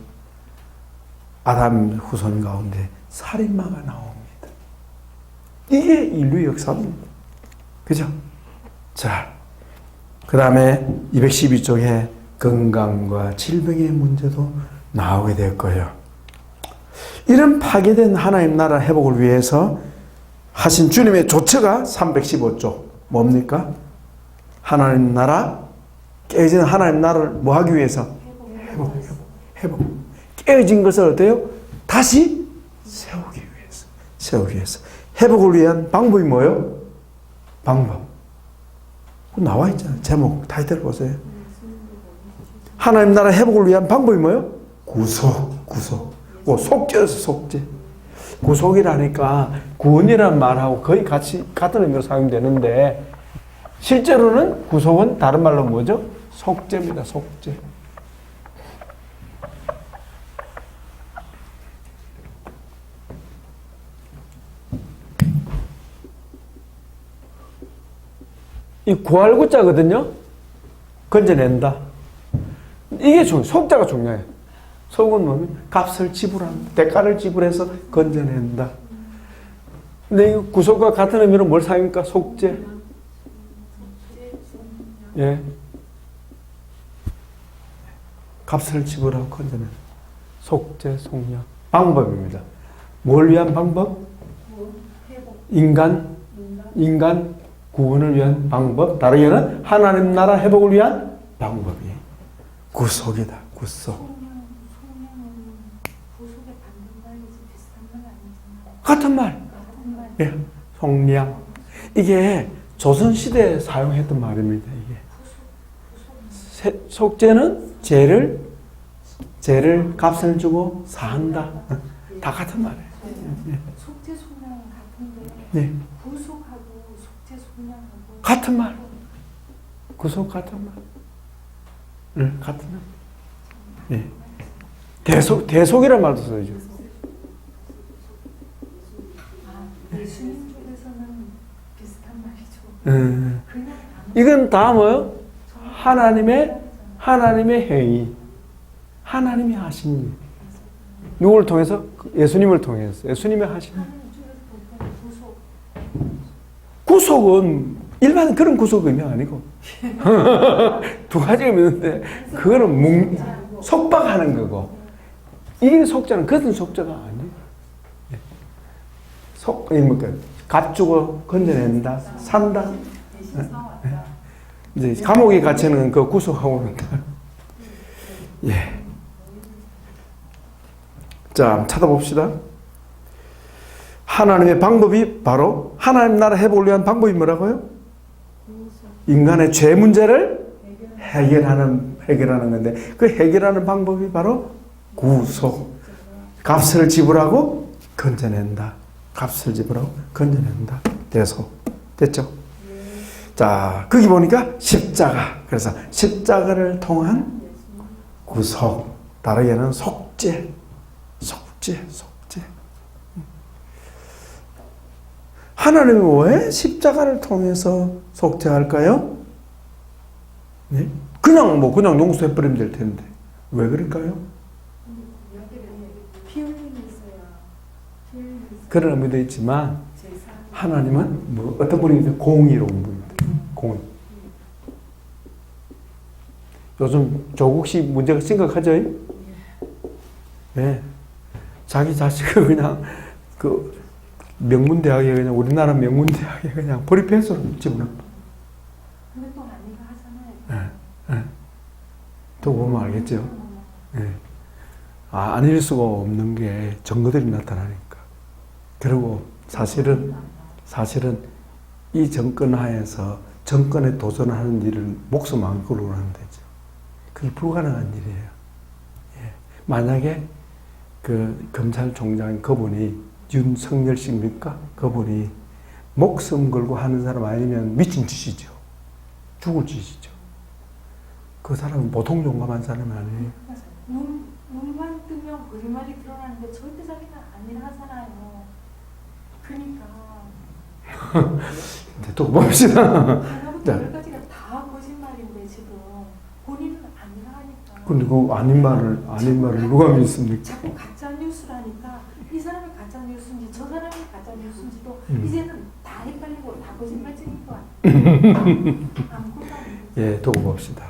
아담 후손 가운데 살인마가 나옵니다. 이게 인류 역사입니다. 그죠? 자, 그 다음에 212쪽에 건강과 질병의 문제도 나오게 될 거예요. 이런 파괴된 하나님 나라 회복을 위해서 하신 주님의 조처가 315쪽 뭡니까? 하나님 나라, 깨어진 하나님 나라를 뭐 하기 위해서? 회복. 깨어진 것을 어때요? 다시 세우기 위해서. 회복을 위한 방법이 뭐예요? 방법. 나와 있잖아요. 제목, 타이틀 보세요. 하나님 나라 회복을 위한 방법이 뭐예요? 구속. 속죄에서 속죄. 구속이라니까 구원이라는 말하고 거의 같은 의미로 사용되는데 실제로는 구속은 다른 말로 뭐죠? 속죄입니다. 속죄. 이 구할구자거든요. 건져낸다. 이게 속자가 중요해요. 속은 뭐냐면 값을 지불한다. 대가를 지불해서 건져낸다. 근데 이 구속과 같은 의미로 뭘 사용합니까? 속죄. 예. 값을 지불하고 건져낸다. 속죄, 속량. 방법입니다. 뭘 위한 방법? 인간 구원을 위한 방법. 다르게는 하나님 나라 회복을 위한 방법이 구속이다. 구속. 구속의 반대말이지 비슷한 말 아니잖아요. 같은 말. 예. 속량. 이게 조선시대에 사용했던 말입니다. 이게. 속죄는 죄를 값을 주고 사한다. 다 같은 말이에요. 속죄 속량은 같은데 네. 구속하고 속죄 속량하고 같은 말. 구속 같은 말. 네, 같은 말. 네. 대속이란 말도 써야죠. 예수님 쪽에서는 비슷한 말이죠. 이건 다 뭐요? 하나님의 행위. 하나님이 하신 일. 누구를 통해서? 예수님을 통해서. 예수님이 하신 일. 하나님 쪽에서 볼 때는 구속은 일반 그런 구속 의미 아니고 두 가지 의미인데 그거는 속박하는 거고 이게 속자는 그것은 속자가 아니에요. 값 주고 건져낸다, 산다. 이제 감옥에 갇히는 그 구속하고 그런다. 예. 자, 한번 찾아봅시다. 하나님의 방법이 바로 하나님 나라 회복을 위한 방법이 뭐라고요? 인간의 죄 문제를 해결하는 건데 그 해결하는 방법이 바로 구속. 값을 지불하고 건져낸다. 값을 지불하고 건져낸다. 대속. 됐죠? 자, 거기 보니까 십자가. 그래서 십자가를 통한 구속. 다르게는 속죄. 하나님은 왜 십자가를 통해서 속죄할까요? 네? 그냥 용서해버리면 될 텐데. 왜 그럴까요? 피 흘림이 있어야 그런 의미도 있지만, 하나님은 뭐 어떤 분입니까? 공의로운 분입니다. 공의. 요즘 조국식 문제가 심각하죠? 네. 자기 자식을 그냥 명문대학에 그냥 우리나라 명문대학에 그냥 프리패스로 집어넣어. 근데 또 아니가 하잖아요. 또 보면 알겠죠? 네. 아닐 수가 없는 게 증거들이 나타나니까. 그리고 사실은 이 정권 하에서 정권에 도전하는 일을 목숨 안 걸고 하는 되죠. 그게 불가능한 일이에요. 예. 만약에 그 검찰총장 그분이 윤석열 씨입니까? 그분이 목숨 걸고 하는 사람 아니면 미친 짓이죠. 죽을 짓이죠. 그 사람은 보통 용감한 사람이 아니에요. 눈만 뜨면 거짓말이 드러나는데 절대 자기가 아니라 하잖아요. 그러니까 또 봅시다. 하나부터 열까지가 다 거짓말인데 지금 본인은 근데 그 아닌 말을 누가 믿습니까? 자꾸 가짜 뉴스라니까 이 사람이 가짜 뉴스인지 저 사람이 가짜 뉴스인지도 이제는 다 헷갈리고 다 거짓말쟁인 거 같아. 아무것도 아니고. 예, 두고 봅시다.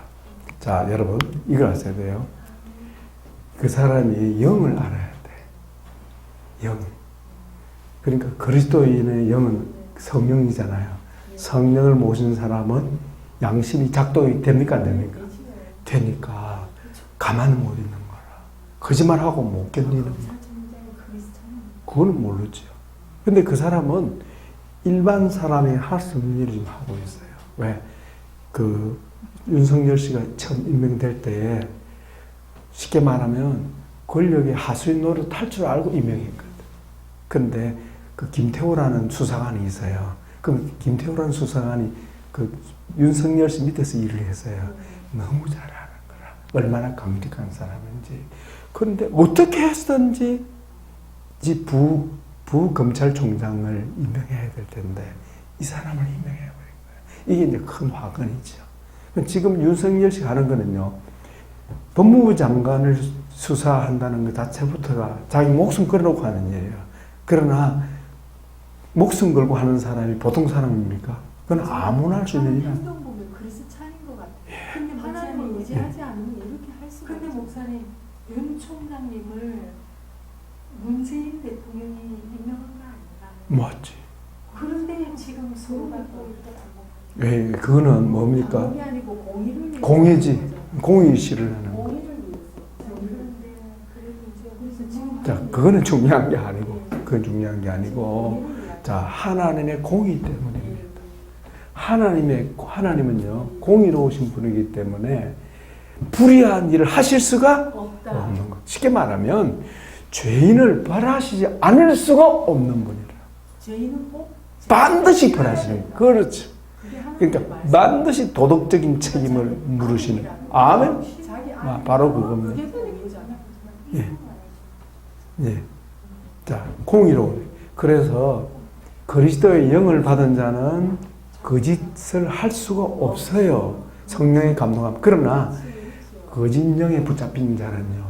자, 여러분, 이걸 아셔야 돼요. 그 사람이 영을 알아야 돼. 영. 그러니까 그리스도인의 영은 성령이잖아요. 성령을 모신 사람은 양심이 작동이 됩니까? 안 됩니까? 되니까 가만히 못 있는 거라. 거짓말하고 못 견디는 거라. 그거는 모르죠. 근데 그 사람은 일반 사람이 할 수 없는 일을 지금 하고 있어요. 왜? 그 윤석열 씨가 처음 임명될 때에 쉽게 말하면 권력의 하수인 노릇 할 줄 알고 임명했거든. 근데 그 김태호라는 수사관이 있어요. 그럼 김태호라는 수사관이 그 윤석열 씨 밑에서 일을 했어요. 너무 잘하는 거라. 얼마나 강직한 사람인지. 그런데 어떻게 했든지 부검찰총장을 임명해야 될 텐데 이 사람을 임명해버린 거예요. 이게 이제 큰 화근이죠. 지금 윤석열 씨가 하는 거는요. 법무부 장관을 수사한다는 것 자체부터가 자기 목숨 걸어놓고 하는 일이에요. 그러나 목숨 걸고 하는 사람이 보통 사람입니까? 그건 아무나 할 수 있는 일이 아니에요. 행동 보면 그리스 차린 것 같아요. 근데 하나님을 의지하지 않으면 이렇게 할 수가 없어요. 근데 목사님, 윤 총장님을 문재인 대통령이 임명한 거 아닌가? 맞지. 그런데 지금 소로받고 있더라고. 왜 그거는 뭡니까? 공이 아니고 공의를 위해서. 공의지. 공의시를 하는 거. 공의를 위해서. 그런데 그래도 이제 그래서 지금 자, 그거는 중요한 게 아니고, 그건 중요한 게 아니고, 자, 하나님의 공의 때문입니다. 하나님은요, 공의로우신 분이기 때문에 불의한 일을 하실 수가 없다. 없는 것. 쉽게 말하면, 죄인을 벌하시지 않을 수가 없는 분이라. 죄인은 꼭 반드시 벌하시는 거. 그렇죠. 그게 하나님의 그러니까 말씀. 반드시 도덕적인 책임을 물으시는. 아멘? 자기 아, 바로 그겁니다. 그게 공의잖아. 예. 예. 자, 공의로운. 그래서 그리스도의 영을 받은 자는 거짓을 할 수가 없어요. 성령의 감동함. 그러나 거짓 영에 붙잡힌 자는요.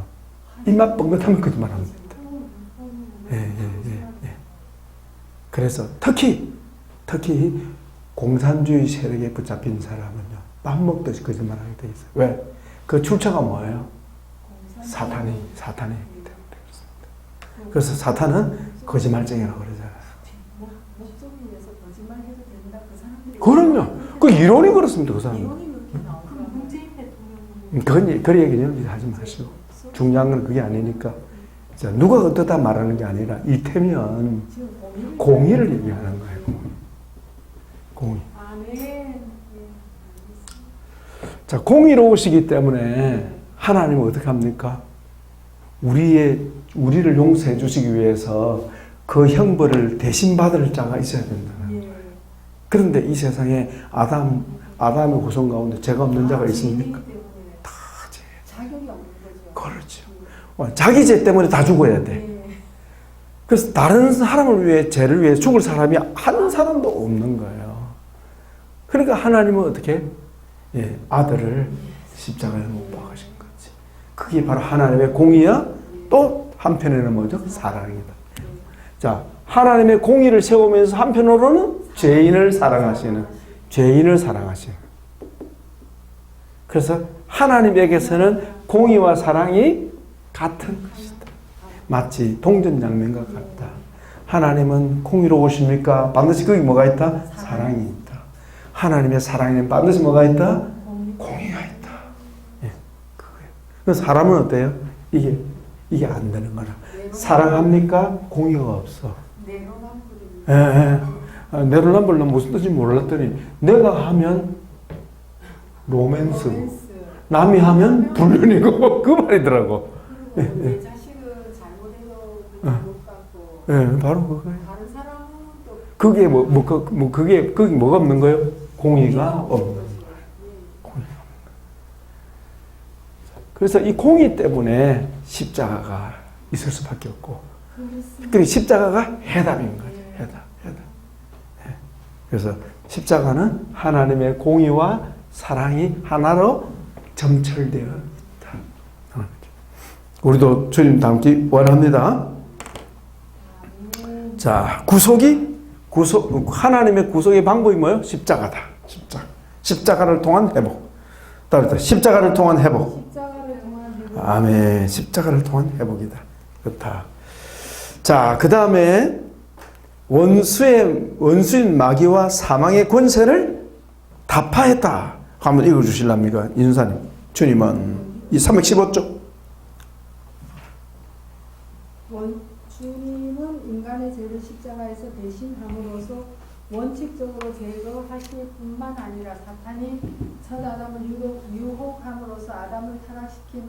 입맛 뻥긋하면 거짓말합니다. 예. 그래서 특히 공산주의 세력에 붙잡힌 사람은요. 밥 먹듯이 거짓말하게 돼 있어요. 왜? 그 출처가 뭐예요? 사탄이 때문에 그렇습니다. 그래서 사탄은 거짓말쟁이라고 그러잖아요. 목적을 위해서 거짓말해도 된다. 그 사람들이 그럼요. 그 이론이 그렇습니다. 그 사람. 이론이 그렇게 나오더라고요. 문재인 대통령이 그 얘기는 하지 마시고. 중요한 건 그게 아니니까. 자, 누가 어떻다 말하는 게 아니라 이태면 지금 공의를 얘기하는 거예요. 공의. 아멘. 예. 자, 공의로우시기 때문에 하나님은 어떻게 합니까? 우리를 용서해 주시기 위해서 그 형벌을 대신 받을 자가 있어야 된다는 거예요. 그런데 이 세상에 아담의 후손 가운데 죄가 없는 자가 있습니까? 다 죄. 자격이 없는 거죠. 그렇죠. 자기 죄 때문에 다 죽어야 돼. 그래서 다른 사람을 위해, 죄를 위해 죽을 사람이 한 사람도 없는 거예요. 그러니까 하나님은 어떻게? 예, 아들을 십자가에 못 박으신 거지. 그게 바로 하나님의 공의야. 또 한편에는 뭐죠? 사랑이다. 자, 하나님의 공의를 세우면서 한편으로는 죄인을 사랑하시는. 그래서 하나님에게서는 공의와 사랑이 같은 것이다. 마치 동전장면과 같다. 하나님은 공의로우십니까? 반드시 거기 뭐가 있다? 사랑이 있다. 하나님의 사랑에는 반드시 뭐가 있다? 공의가 있다. 예, 그거예요. 그래서 사람은 어때요? 이게 안 되는 거라. 사랑합니까? 공의가 없어. 내로남불은 무슨 뜻인지 몰랐더니 내가 하면 로맨스, 남이 하면 불륜이고 그 말이더라고. 내 자식은 잘못해도 못 받고 예, 바로 그거예요. 다른 사람은 또 그게 그게 뭐가 없는 거예요? 공의가 없는 거예요. 공의가 없는 거예요. 그래서 이 공의 때문에 십자가가 있을 수밖에 없고, 그 십자가가 해답인 거죠. 해답. 예. 그래서 십자가는 하나님의 공의와 사랑이 하나로 점철되어 있다. 우리도 주님 닮기 원합니다. 자, 하나님의 구속의 방법이 뭐예요? 십자가다. 십자가를 통한 회복. 따르다. 십자가를 통한 회복. 십자가를 통한 회복. 아멘. 십자가를 통한 회복이다. 그렇다. 자, 그 다음에 원수인 마귀와 사망의 권세를 다 파했다. 한번 읽어주실랍니까? 인사님. 주님은 이 315쪽. 주님은 인간의 죄를 십자가에서 대신함으로써 원칙적으로 제거하실 뿐만 아니라 사탄이 첫 아담을 유혹함으로써 아담을 타락시킨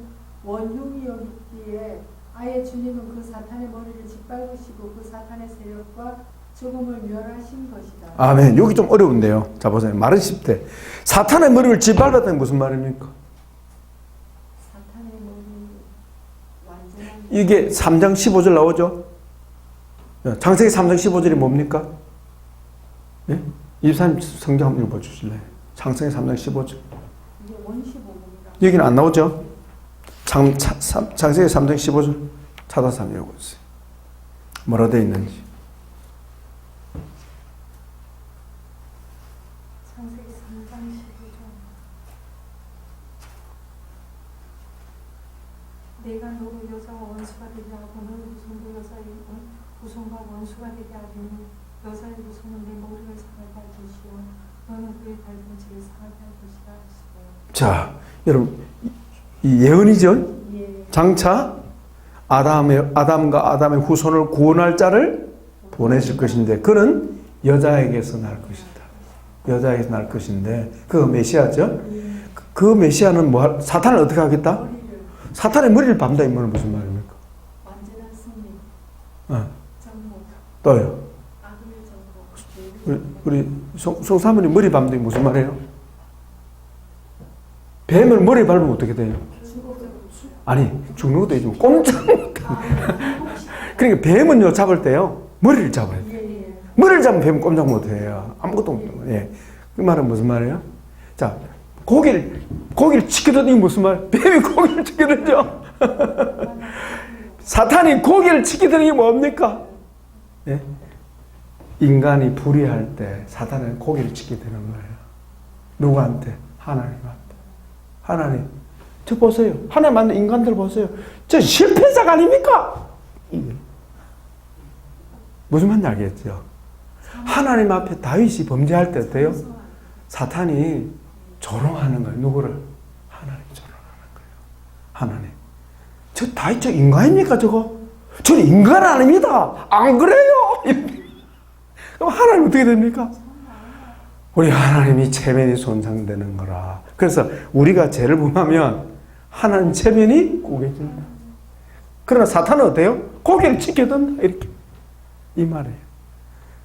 원흉이었기에 아예 주님은 그 사탄의 머리를 짓밟으시고 그 사탄의 세력과 죽음을 멸하신 것이다. 아멘. 여기 좀 어려운데요. 자, 보세요. 말은 쉽대. 사탄의 머리를 짓밟았다는 무슨 말입니까? 사탄의 머리 완전한 이게 3장 15절 나오죠? 창세기 3장 15절이 뭡니까? 예? 이사님 성경 한번 읽어주실래요? 창세기 3장 15절. 이게 원시복음이다. 여기는 안 나오죠? 창세기 3장 15절 찾아서 한번 읽어주세요. 뭐라 되어 있는지. 창세기 3장 15절. 내가 너로 여자와 원수가 되게 하고 너는 후손도 여자의 후손과 원수가 되게 하리니 여자의 후손은 내 머리를 상하게 할 것이요 너는 그의 발꿈치를 상하게 할 것이라 하시고. 자, 여러분 이 예언이죠? 예. 장차 아담과 아담의 후손을 구원할 자를 보내실 것인데 그는 여자에게서 날 것이다. 여자에게서 날 것인데 그 메시아죠? 그 메시아는 사탄을 어떻게 하겠다? 머리를 사탄의 머리를 밟는다 이 말은 무슨 말입니까? 완전한 승리, 정복, 또요. 악을 정복, 우리 송사모님 머리 밟는다 무슨 말이에요? 뱀을 머리 밟으면 어떻게 돼요? 아니 죽는 것도 있지만 꼼짝 못해. 그러니까 뱀은요 잡을 때요 머리를 잡아야 돼. 예. 머리를 잡으면 뱀은 꼼짝 못해요. 아무것도 못해요. 예. 그 말은 무슨 말이에요? 자, 고기를 치켜드는 게 무슨 말? 뱀이 고기를 치켜들죠. 사탄이 고기를 치켜드는 게 뭡니까? 예? 인간이 불의할 때 사탄은 고기를 치켜드는 거예요. 누구한테? 하나님한테. 하나님, 저 보세요. 하나님 만든 인간들 보세요. 저 실패자가 아닙니까? 무슨 말인지 알겠죠? 하나님 앞에 다윗이 범죄할 때 어때요? 사탄이 조롱하는 거예요. 누구를? 하나님 조롱하는 거예요. 하나님. 저 다윗 저 인간입니까 저거? 저는 인간 아닙니다. 안 그래요? 그럼 하나님 어떻게 됩니까? 우리 하나님이 체면이 손상되는 거라. 그래서 우리가 죄를 범하면 하나님 체면이 구겨진다. 그러나 사탄은 어때요? 고개를 치켜든다. 이렇게. 이 말이에요.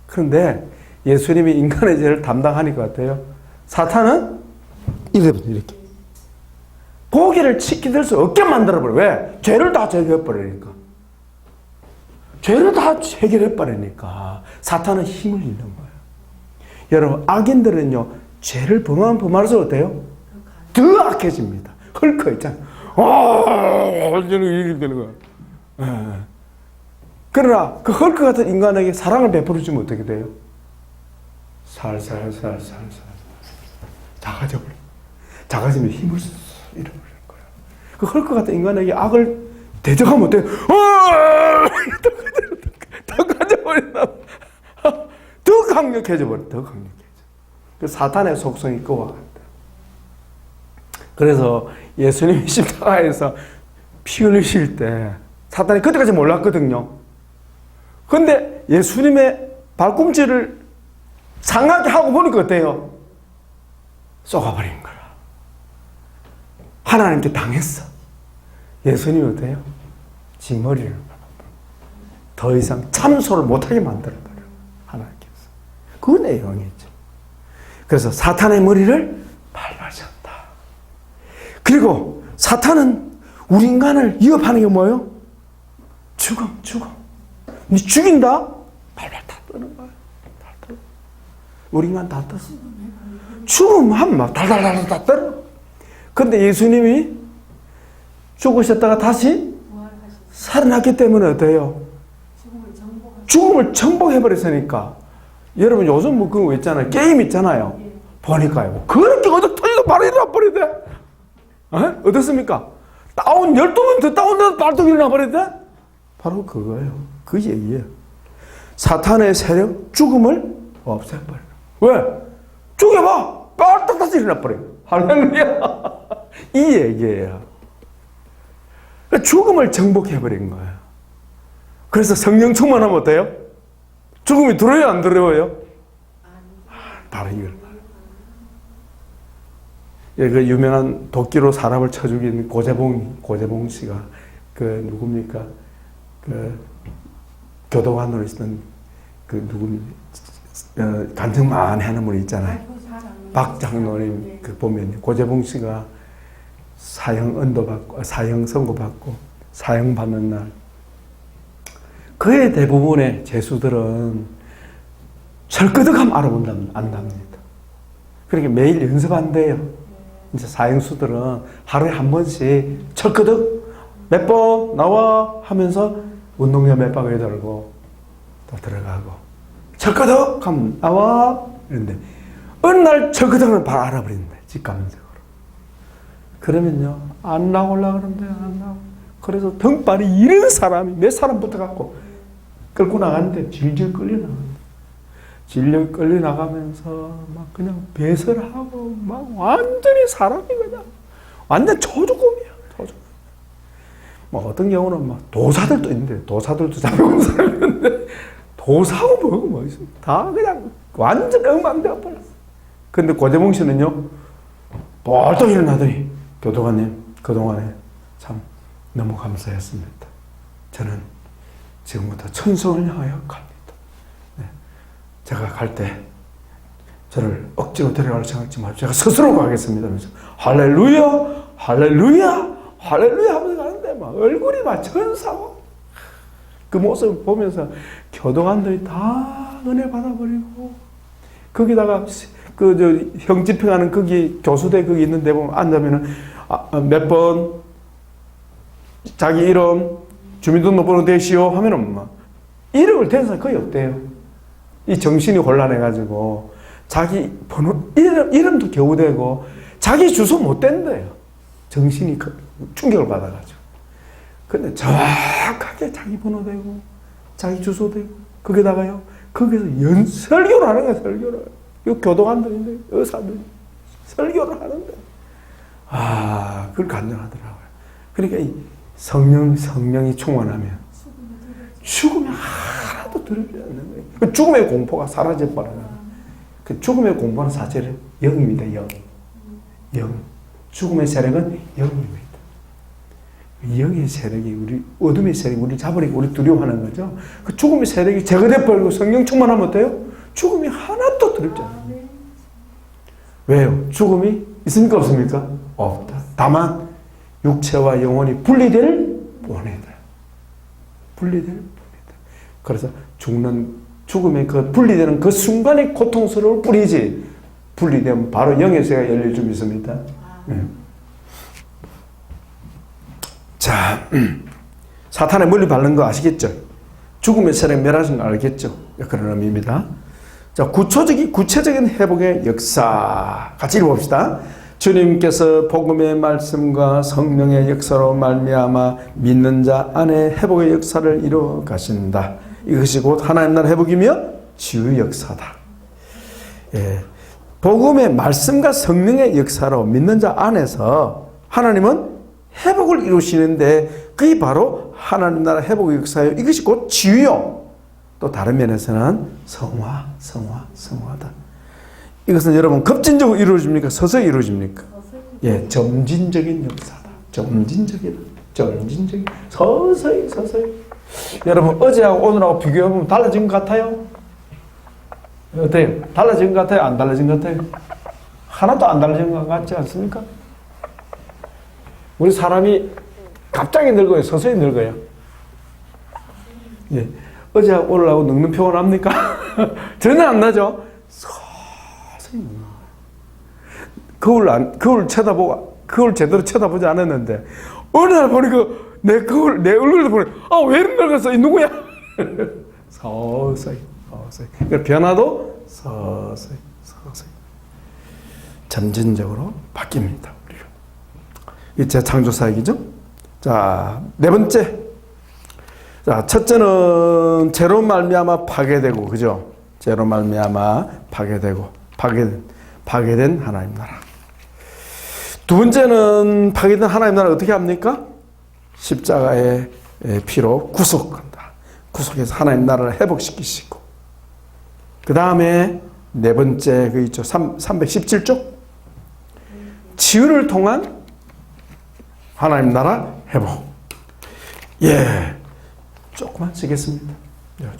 그런데 예수님이 인간의 죄를 담당하니까 어때요? 사탄은 이렇게. 고개를 치켜들 수 없게 만들어버려. 왜? 죄를 다 해결해버리니까. 죄를 다 해결해버리니까 사탄은 힘을 잃는 거예요. 여러분 악인들은요 죄를 범할수록 어때요? 더 악해집니다. 헐크 있잖아요. 이렇게 되는 거예요. 그러나 그 헐크 같은 인간에게 사랑을 베풀어주면 어떻게 돼요? 살살 작아져버려. 작아지면 힘을 잃어버리는 거예요. 그 헐크 같은 인간에게 악을 대적하면 어때요? 더 가져버린다. 더 강력해져 버려. 더 강력해져. 그 사탄의 속성이 그와 같다. 그래서 예수님이 십자가에서 피 흘리실 때 사탄이 그때까지 몰랐거든요. 근데 예수님의 발꿈치를 상하게 하고 보니까 어때요? 쏘가버린 거라. 하나님께 당했어. 예수님이 어때요? 지 머리를 더 이상 참소를 못하게 만들어버려. 하나님께서. 그 내용이죠. 그래서 사탄의 머리를 밟아졌다. 그리고 사탄은 우리 인간을 위협하는 게 뭐예요? 죽음. 니 죽인다? 발발 다 뜨는 거야. 다 떠. 우리 인간 다 떴어. 죽음 하면 막 달달달 다 떠. 근데 예수님이 죽으셨다가 다시 살아났기 때문에 어때요? 죽음을 정복한 죽음을 정복해버렸으니까. 여러분 요즘 뭐 그거 있잖아요. 게임 있잖아요. 예. 보니까요. 그렇게 어디 터져도 바로 일어나 버리대. 어떻습니까? 다운 12번 더 다운돼도 바로 일어나 버리대. 바로 그거예요. 그 얘기예요. 사탄의 세력, 죽음을 없애버려. 왜? 죽여봐! 빨딱 다시 일어나 버려. 할렐루야. 이 얘기예요. 죽음을 정복해버린 거예요. 그래서 성령 충만하면 어때요? 죽음이 두려워요, 안 두려워요? 바로 이걸. 예, 그 유명한 도끼로 사람을 쳐 죽인 고재봉 씨가 그 누굽니까? 그 교도관으로 있었던 그 누굽니까? 간증 많이 하는 분이 있잖아요. 박 장로님 그 보면 고재봉 씨가 사형 선고 받고 사형 받는 날 그의 대부분의 죄수들은 철끄덕하면 안답니다. 그러니까 매일 연습한대요. 이제 사형수들은 하루에 한 번씩 철끄덕 몇 번 나와 하면서 운동장 몇 바퀴 돌고 또 들어가고 철끄덕 하면 나와 이런데 어느 날 철끄덕은 바로 알아버린대. 직감적으로. 그러면요 안 나오려고 그러는데 안 나오고 그래서 등발이 이런 사람이 몇 사람 붙어갖고 끌고 나가는데 질질 끌려나간다. 질질 끌려나가면서 막 그냥 배설하고 막 완전히 사람이 그냥 완전 초조금이야. 뭐 어떤 경우는 막 도사들도 있는데 도사들도 잡혀온 사람이 있는데 도사하고 뭐고 뭐 있습니다. 다 그냥 완전 엉망되어 버렸어. 근데 고재봉 씨는요 벌떡 일어나더니 교도관님 그동안에 참 너무 감사했습니다. 저는 지금부터 천성을 향하여 갑니다. 네. 제가 갈 때 저를 억지로 데려갈 생각지 말고 제가 스스로 가겠습니다. 그래서 할렐루야 할렐루야 할렐루야 하면서 가는데 막 얼굴이 막 천사고 그 모습을 보면서 교도관들이 다 은혜 받아버리고 거기다가 그 형 집행하는 거기 교수대 거기 있는데 보면 앉으면은 몇 번 자기 이름 주민등록번호 대시오 하면은 막 이름을 댄 사람이 거의 없대요. 이 정신이 혼란해가지고 자기 번호 이름도 겨우 대고 자기 주소 못 댄대요. 정신이 충격을 받아가지고. 근데 정확하게 자기 번호 대고 자기 주소 대고 거기다가요 거기서 설교를 하는 거야. 설교를. 이 교도관들인데 의사들 설교를 하는데 그걸 간증하더라고요. 그러니까 이 성령이 충만하면 죽음이 하나도 두렵지 않는 거예요. 그 죽음의 공포가 사라져버려요. 그 죽음의 공포는 사실은 영입니다. 영. 죽음의 세력은 영입니다. 영의 세력이 우리 어둠의 세력이 우리 잡으니까 우리 두려워하는 거죠. 그 죽음의 세력이 제거돼 버리고 성령 충만하면 어때요? 죽음이 하나도 두렵지 않아요. 왜요? 죽음이 있습니까? 없습니까? 없다. 다만 육체와 영혼이 분리될 뿐이다. 분리될 뿐이다. 그래서 죽음의 그 분리되는 그 순간이 고통스러울 뿐이지 분리되면 바로 영의 세계가 열릴 줄 믿습니다. 자, 사탄에 물리 밟는 거 아시겠죠? 죽음의 세력 멸하신 거 알겠죠? 그런 의미입니다. 자, 구체적인 회복의 역사 같이 읽어봅시다. 주님께서 복음의 말씀과 성령의 역사로 말미암아 믿는 자 안에 회복의 역사를 이루어 가신다. 이것이 곧 하나님 나라 회복이며 치유 역사다. 예, 복음의 말씀과 성령의 역사로 믿는 자 안에서 하나님은 회복을 이루시는데 그게 바로 하나님 나라 회복의 역사예요. 이것이 곧 치유요. 또 다른 면에서는 성화다. 이것은 여러분 급진적으로 이루어집니까? 서서히 이루어집니까? 예, 점진적인 역사다. 점진적인. 서서히. 여러분 어제하고 오늘하고 비교해보면 달라진 것 같아요? 어때요? 달라진 것 같아요? 안 달라진 것 같아요? 하나도 안 달라진 것 같지 않습니까? 우리 사람이 갑자기 늙어요? 서서히 늙어요? 예. 어제하고 오늘하고 늙는 표가 납니까? 전혀 안 나죠? 서서히 거울 제대로 쳐다보지 않았는데 어느 날 보니까 내 얼굴도 보니, 왜 이렇게 늙었어? 이 누구야? 서서히. 그 변화도 서서히. 점진적으로 바뀝니다. 우리가. 이 재창조사역이죠. 자, 네 번째. 자, 첫째는 죄로 말미암아 파괴되고, 그죠? 죄로 말미암아 파괴되고, 파괴된 하나님 나라. 두 번째는 파괴된 하나님 나라 어떻게 합니까? 십자가의 피로 구속한다. 구속해서 하나님 나라를 회복시키시고. 그 다음에 네 번째 그 있죠. 317조. 지은을 통한 하나님 나라 회복. 조금만 쓰겠습니다.